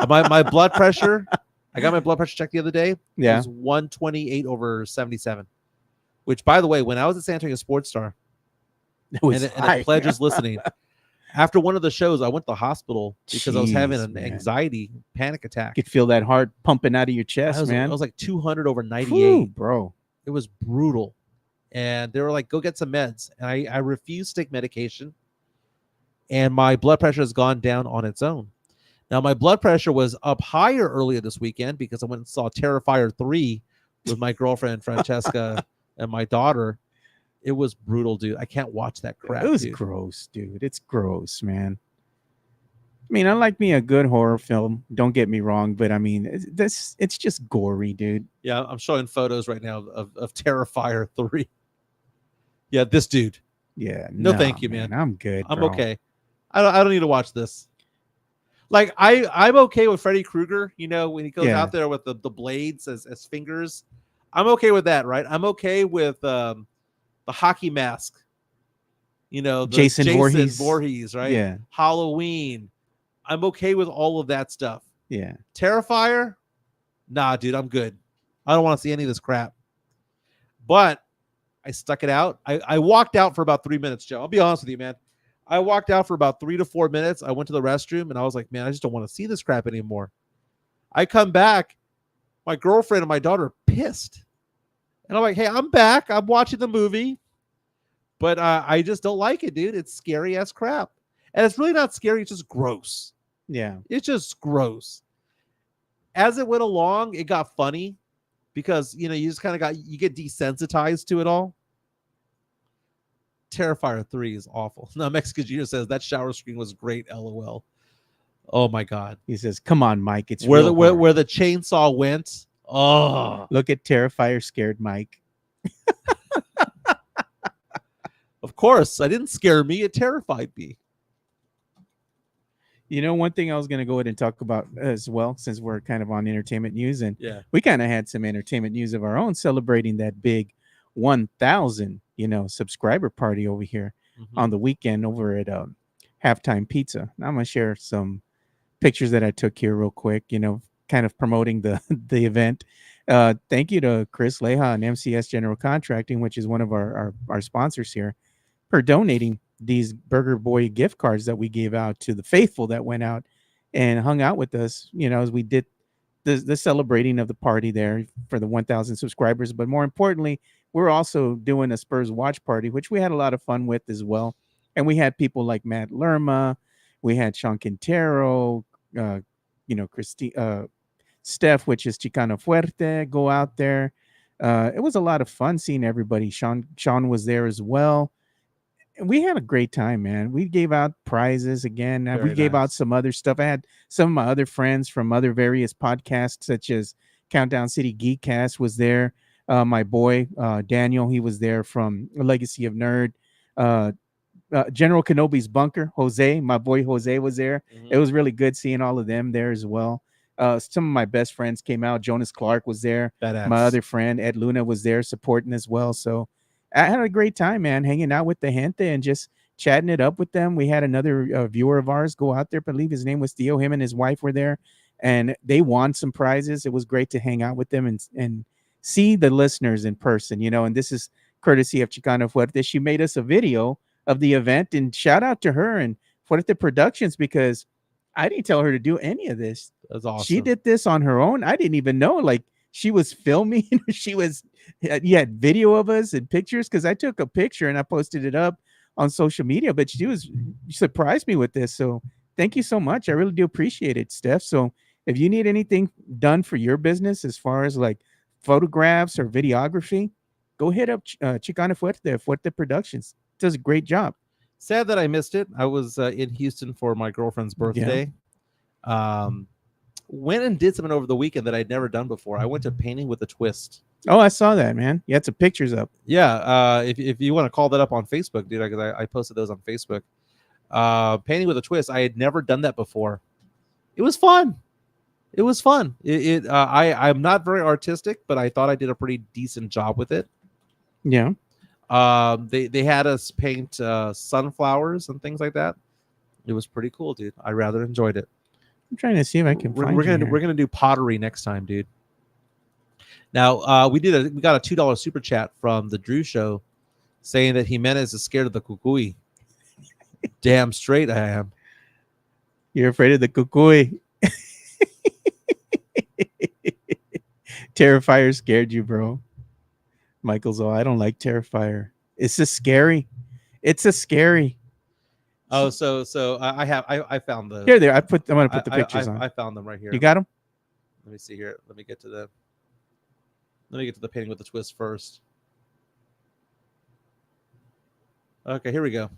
my blood pressure, I got my blood pressure checked the other day. Yeah. It was 128/77. Which, by the way, when I was at San Antonio Sportscast, and Pledge is listening, after one of the shows, I went to the hospital because I was having an anxiety panic attack. You could feel that heart pumping out of your chest, man. I was like 200/98. Ooh, bro. It was brutal. And they were like, go get some meds. And I refused to take medication. And my blood pressure has gone down on its own. Now, my blood pressure was up higher earlier this weekend because I went and saw Terrifier 3 with my girlfriend, Francesca, and my daughter. It was brutal, dude. I can't watch that crap. It was gross, dude. It's gross, man. I mean, I like me a good horror film. Don't get me wrong, but I mean, it's just gory, dude. Yeah, I'm showing photos right now of Terrifier 3. Yeah, this dude. Yeah, no thank you, man. I'm good. I'm bro. okay. I don't need to watch this. Like I'm okay with Freddy Krueger. When he goes out there with the blades as fingers. I'm okay with that, right? I'm okay with the hockey mask. Jason Voorhees, right? Yeah. Halloween. I'm okay with all of that stuff. Yeah. Terrifier? Nah, dude, I'm good. I don't want to see any of this crap. But I stuck it out. I walked out for about 3 minutes, Joe. I'll be honest with you, man. I walked out for about 3 to 4 minutes. I went to the restroom, and I was like, man, I just don't want to see this crap anymore. I come back. My girlfriend and my daughter are pissed. And I'm like, hey, I'm back. I'm watching the movie. But I just don't like it, dude. It's scary as crap. And it's really not scary. It's just gross. Yeah. It's just gross. As it went along, it got funny because, you just kind of you get desensitized to it all. Terrifier 3 is awful. Now, Mexican Junior says that shower screen was great. LOL. Oh my God. He says, come on, Mike. It's where the chainsaw went. Oh, Look at Terrifier scared Mike. of course. I didn't scare me. It terrified me. You know, one thing I was going to go ahead and talk about as well, since we're kind of on entertainment news, and Yeah. we kind of had some entertainment news of our own celebrating that big 1,000, subscriber party over here on the weekend over at Halftime Pizza. Now I'm going to share some pictures that I took here real quick, kind of promoting the the event. Thank you to Chris Leha and MCS General Contracting, which is one of our sponsors here, for donating these Burger Boy gift cards that we gave out to the faithful that went out and hung out with us, as we did the celebrating of the party there for the 1,000 subscribers. But more importantly, we're also doing a Spurs watch party, which we had a lot of fun with as well. And we had people like Matt Lerma, we had Sean Quintero, Steph, which is Chicano Fuerte, go out there. It was a lot of fun seeing everybody. Sean was there as well. We had a great time, man. We gave out prizes again. We gave out some other stuff. I had some of my other friends from other various podcasts, such as Countdown City Geekcast was there. My boy, Daniel, he was there from Legacy of Nerd. General Kenobi's Bunker, Jose, my boy Jose was there. It was really good seeing all of them there as well. Some of my best friends came out. Jonas Clark was there. Badass. My other friend, Ed Luna, was there supporting as well. So I had a great time, man, hanging out with the gente and just chatting it up with them. We had another viewer of ours go out there. I believe his name was Theo. Him and his wife were there, and they won some prizes. It was great to hang out with them and see the listeners in person, and this is courtesy of Chicano Fuerte. She made us a video of the event, and shout out to her and Fuerte Productions, because I didn't tell her to do any of this. That's awesome. She did this on her own. I didn't even know, like, she was filming. You had video of us and pictures, because I took a picture and I posted it up on social media, but she surprised me with this. So thank you so much. I really do appreciate it, Steph. So if you need anything done for your business as far as like photographs or videography, go hit up Chicano Fuerte Productions. Does a great job. Sad that I missed it. I was in Houston for my girlfriend's birthday. Yeah. Went and did something over the weekend that I'd never done before. I went to Painting with a Twist. Oh, I saw that, man. You had some pictures up. Yeah. If you want to call that up on Facebook, dude, because I posted those on Facebook. Painting with a Twist. I had never done that before. It was fun. I'm not very artistic, but I thought I did a pretty decent job with it. Yeah. They had us paint sunflowers and things like that. It was pretty cool, dude. I rather enjoyed it. I'm trying to see if I can find we're gonna do pottery next time, dude. Now we got a $2 super chat from the Drew Show saying that Jimenez is scared of the cucuy. Damn straight I am. You're afraid of the cucuy. Terrifier scared you, bro. Michael's all, I don't like Terrifier. It's a scary. Oh, so I found the here. There, I'm gonna put the pictures on. I found them right here. You got them? Let me see here. Let me get to the Painting with a Twist first. Okay, here we go.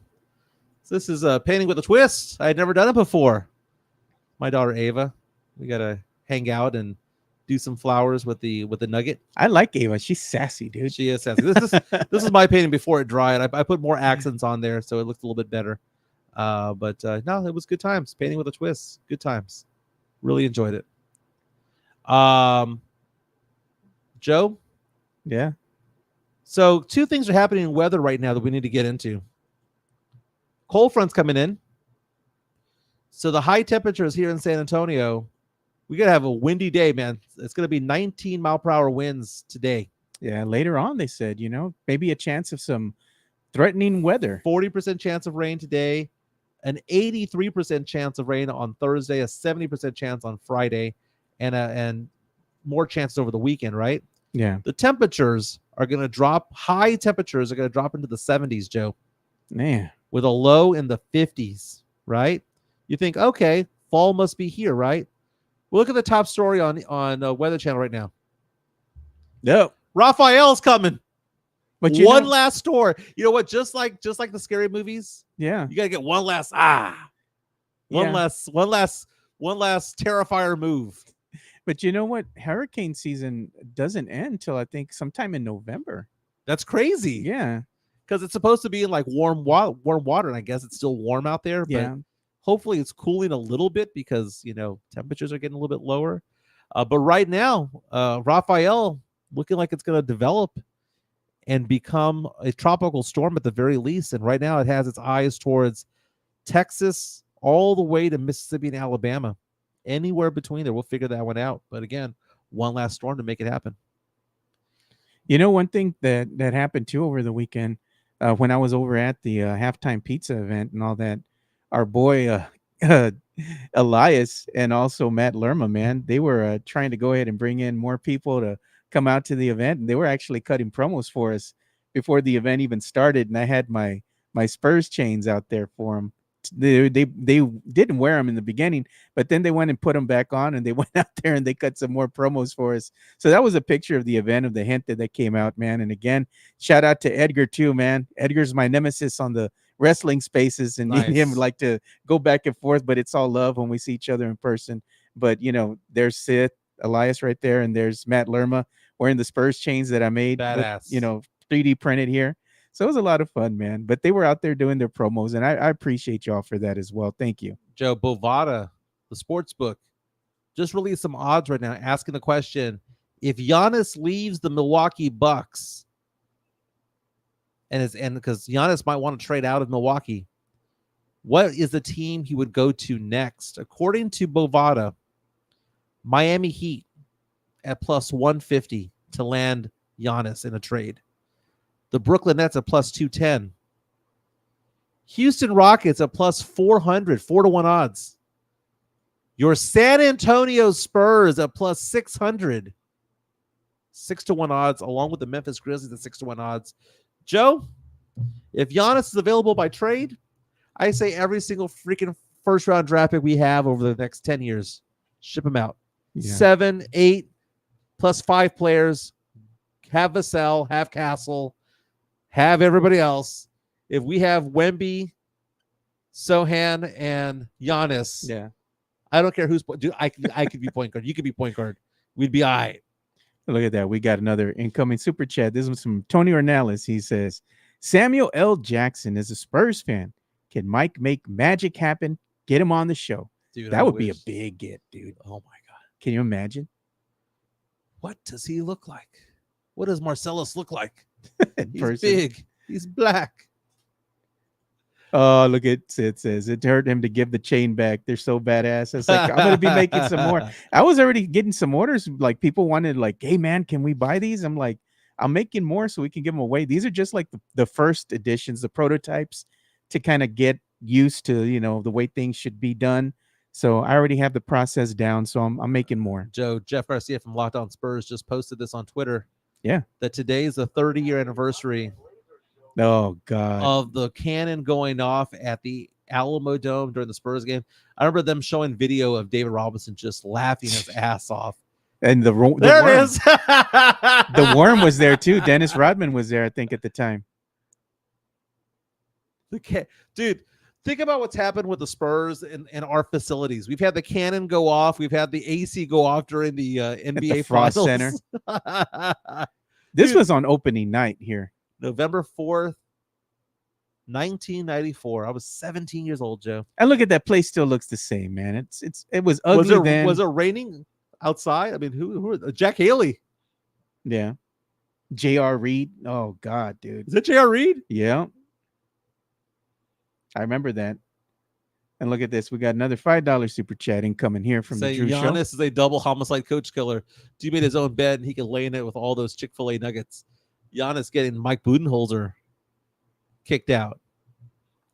So this is Painting with a Twist. I had never done it before. My daughter Ava. We gotta hang out and do some flowers with the nugget. I like Ava. She's sassy, dude. She is sassy. This is my painting before it dried. I put more accents on there so it looked a little bit better. But no, it was good times. Painting with a Twist. Good times. Really enjoyed it. Joe? Yeah. So two things are happening in weather right now that we need to get into. Cold front's coming in. So the high temperatures here in San Antonio, we got to have a windy day, man. It's going to be 19 mile per hour winds today. Yeah, later on they said, maybe a chance of some threatening weather. 40% chance of rain today, an 83% chance of rain on Thursday, a 70% chance on Friday, and more chances over the weekend, right? Yeah. The temperatures are going to drop. High temperatures are going to drop into the 70s, Joe. Man. With a low in the 50s, right? You think, okay, fall must be here, right? Well, look at the top story on Weather Channel right now. No. Raphael's coming. But one last story. You know what? Just like the scary movies. Yeah. You gotta get one last one last Terrifier move. But you know what? Hurricane season doesn't end until I think sometime in November. That's crazy. Yeah. Because it's supposed to be in like warm water, and I guess it's still warm out there. Yeah. But hopefully it's cooling a little bit because temperatures are getting a little bit lower. But right now, Rafael looking like it's going to develop and become a tropical storm at the very least. And right now it has its eyes towards Texas all the way to Mississippi and Alabama. Anywhere between there, we'll figure that one out. But again, one last storm to make it happen. One thing that happened too over the weekend when I was over at the halftime pizza event and all that, our boy Elias and also Matt Lerma, man, they were trying to go ahead and bring in more people to come out to the event, and they were actually cutting promos for us before the event even started. And I had my Spurs chains out there for them. They didn't wear them in the beginning, but then they went and put them back on, and they went out there and they cut some more promos for us. So that was a picture of the event, of the hint that came out, man. And again, shout out to Edgar too, man. Edgar's my nemesis on the wrestling spaces, and Nice. him like to go back and forth, but it's all love when we see each other in person. But there's Sith Elias right there, and there's Matt Lerma wearing the Spurs chains that I made. Badass. 3D printed here. So it was a lot of fun, man. But they were out there doing their promos, and I appreciate y'all for that as well. Thank you. Joe, Bovada, the sports book, just released some odds right now asking the question, if Giannis leaves the Milwaukee Bucks, and because Giannis might want to trade out of Milwaukee, what is the team he would go to next? According to Bovada, Miami Heat at plus 150 to land Giannis in a trade. The Brooklyn Nets at plus 210. Houston Rockets at plus 400, 4-1 odds. Your San Antonio Spurs at plus 600, 6-1 odds, along with the Memphis Grizzlies at 6-1 odds. Joe, if Giannis is available by trade, I say every single freaking first round draft pick we have over the next 10 years, ship him out. Yeah. 7, 8, plus 5 players. Have Vassell, have Castle, have everybody else. If we have Wemby, Sohan, and Giannis, Yeah. I don't care who's. Dude, I could be point guard. You could be point guard. We'd be all right. Look at that. We got another incoming super chat. This was from Tony Ornelas. He says, Samuel L. Jackson is a Spurs fan. Can Mike make magic happen? Get him on the show. Dude, that would be a big get, dude. Oh my God. Can you imagine? What does he look like? What does Marcellus look like? He's person? big. He's black. Oh, look at it says it hurt him to give the chain back. They're so badass. It's like, I'm gonna be making some more. I was already getting some orders. Like people wanted, like, hey man, can we buy these? I'm like, I'm making more so we can give them away. These are just like the first editions, the prototypes, to kind of get used to the way things should be done. So I already have the process down. So I'm making more. Joe, Jeff Garcia from Locked On Spurs just posted this on Twitter. Yeah, that today is the 30-year anniversary. Oh God! Of the cannon going off at the Alamo Dome during the Spurs game. I remember them showing video of David Robinson just laughing his ass off. And the worm, it is. The worm was there too. Dennis Rodman was there, I think, at the time. Dude, think about what's happened with the Spurs and our facilities. We've had the cannon go off. We've had the AC go off during the NBA Frost Finals. Center. This was on opening night here. November 4th, 1994. I was 17 years old, Joe. And look at that place, still looks the same, man. It was ugly then. Was it raining outside? I mean, who Jack Haley? Yeah. J.R. Reed. Oh God, dude. Is that J.R. Reed? Yeah. I remember that. And look at this. We got another $5 super chat incoming here from the Drew Show. Giannis is a double homicide coach killer. He made his own bed and he can lay in it with all those Chick-fil-A nuggets. Giannis getting Mike Budenholzer kicked out.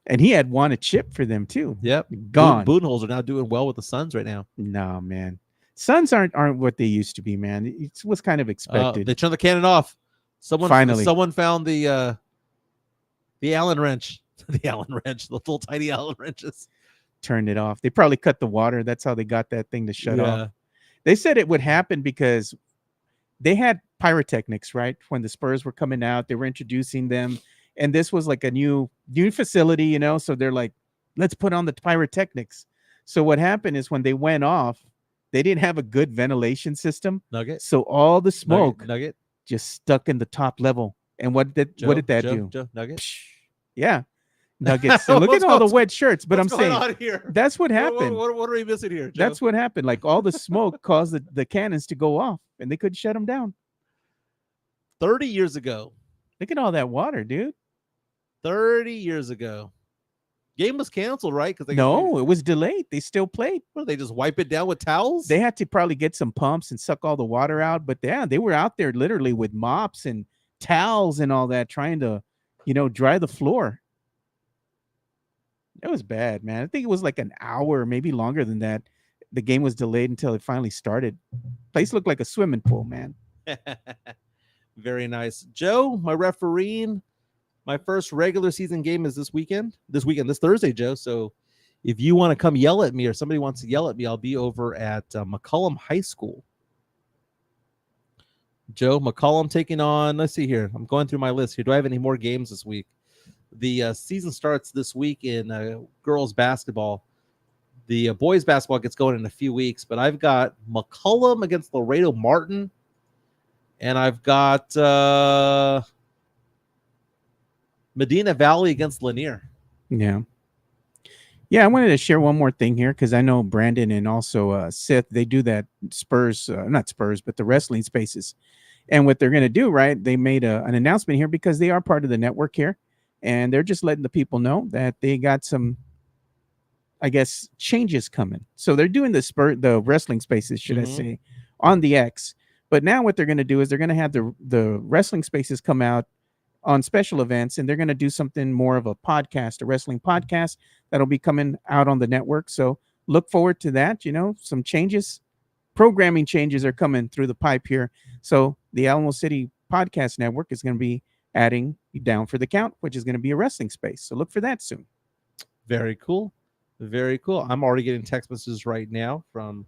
And he had won a chip for them too. Yep. Gone. Budenholzer now doing well with the Suns right now. No, man. Suns aren't what they used to be, man. It was kind of expected. They turned the cannon off. Someone found the Allen wrench. The Allen wrench, the little tiny Allen wrenches. Turned it off. They probably cut the water. That's how they got that thing to shut off. They said it would happen because they had pyrotechnics, right? When the Spurs were coming out, they were introducing them. And this was like a new facility, So they're like, let's put on the pyrotechnics. So what happened is when they went off, they didn't have a good ventilation system. Nugget. So all the smoke Nugget. just stuck in the top level. And what did that do? Joe, Nugget. Psh, yeah. Nuggets. And look at all the wet shirts. But I'm what's going saying on here? that's what happened. What are we missing here, Joe? That's what happened. Like all the smoke caused the cannons to go off and they couldn't shut them down. 30 years ago. Look at all that water, dude. 30 years ago. Game was canceled, right? Because no, it was delayed. They still played. What, they just wipe it down with towels? They had to probably get some pumps and suck all the water out. But yeah, they were out there literally with mops and towels and all that, trying to, dry the floor. It was bad, man. I think it was like an hour, maybe longer than that. The game was delayed until it finally started. Place looked like a swimming pool, man. Very nice. Joe, my refereeing. My first regular season game is this Thursday, Joe. So if you want to come yell at me or somebody wants to yell at me, I'll be over at McCollum High School. Joe, McCollum taking on, let's see here. I'm going through my list here. Do I have any more games this week? The season starts this week in girls basketball. The boys basketball gets going in a few weeks, but I've got McCollum against Laredo Martin. And I've got Medina Valley against Lanier. Yeah. Yeah, I wanted to share one more thing here because I know Brandon and also Sith, they do that not Spurs, but the wrestling spaces. And what they're going to do, right, they made an announcement here because they are part of the network here. And they're just letting the people know that they got some, I guess, changes coming. So they're doing the wrestling spaces, should I say, on the X. But now what they're going to do is they're going to have the wrestling spaces come out on special events, and they're going to do something more of a podcast, a wrestling podcast that'll be coming out on the network. So look forward to that. Some changes, programming changes are coming through the pipe here. So the Alamo City Podcast Network is going to be adding Down for the Count, which is going to be a wrestling space. So look for that soon. Very cool. Very cool. I'm already getting text messages right now from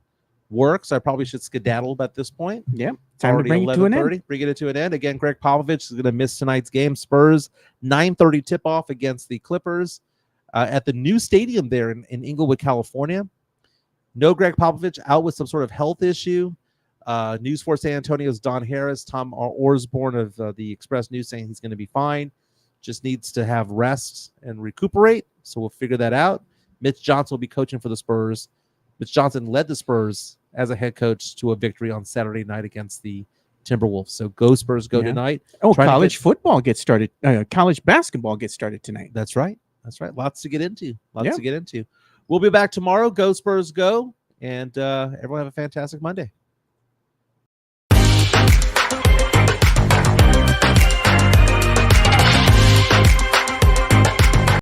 work, so I probably should skedaddle at this point. Yeah, time to bring it to an end. Bring it to an end. Again, Gregg Popovich is going to miss tonight's game. Spurs 9:30 tip-off against the Clippers at the new stadium there in Inglewood, California. No Gregg Popovich, out with some sort of health issue. News for San Antonio's Don Harris, Tom Orsborn of the Express News saying he's going to be fine. Just needs to have rest and recuperate, so we'll figure that out. Mitch Johnson will be coaching for the Spurs. Mitch Johnson led the Spurs as a head coach to a victory on Saturday night against the Timberwolves. So go Spurs, go tonight. Oh, college football gets started. College basketball gets started tonight. That's right. Lots to get into. We'll be back tomorrow. Go Spurs, go. And everyone have a fantastic Monday.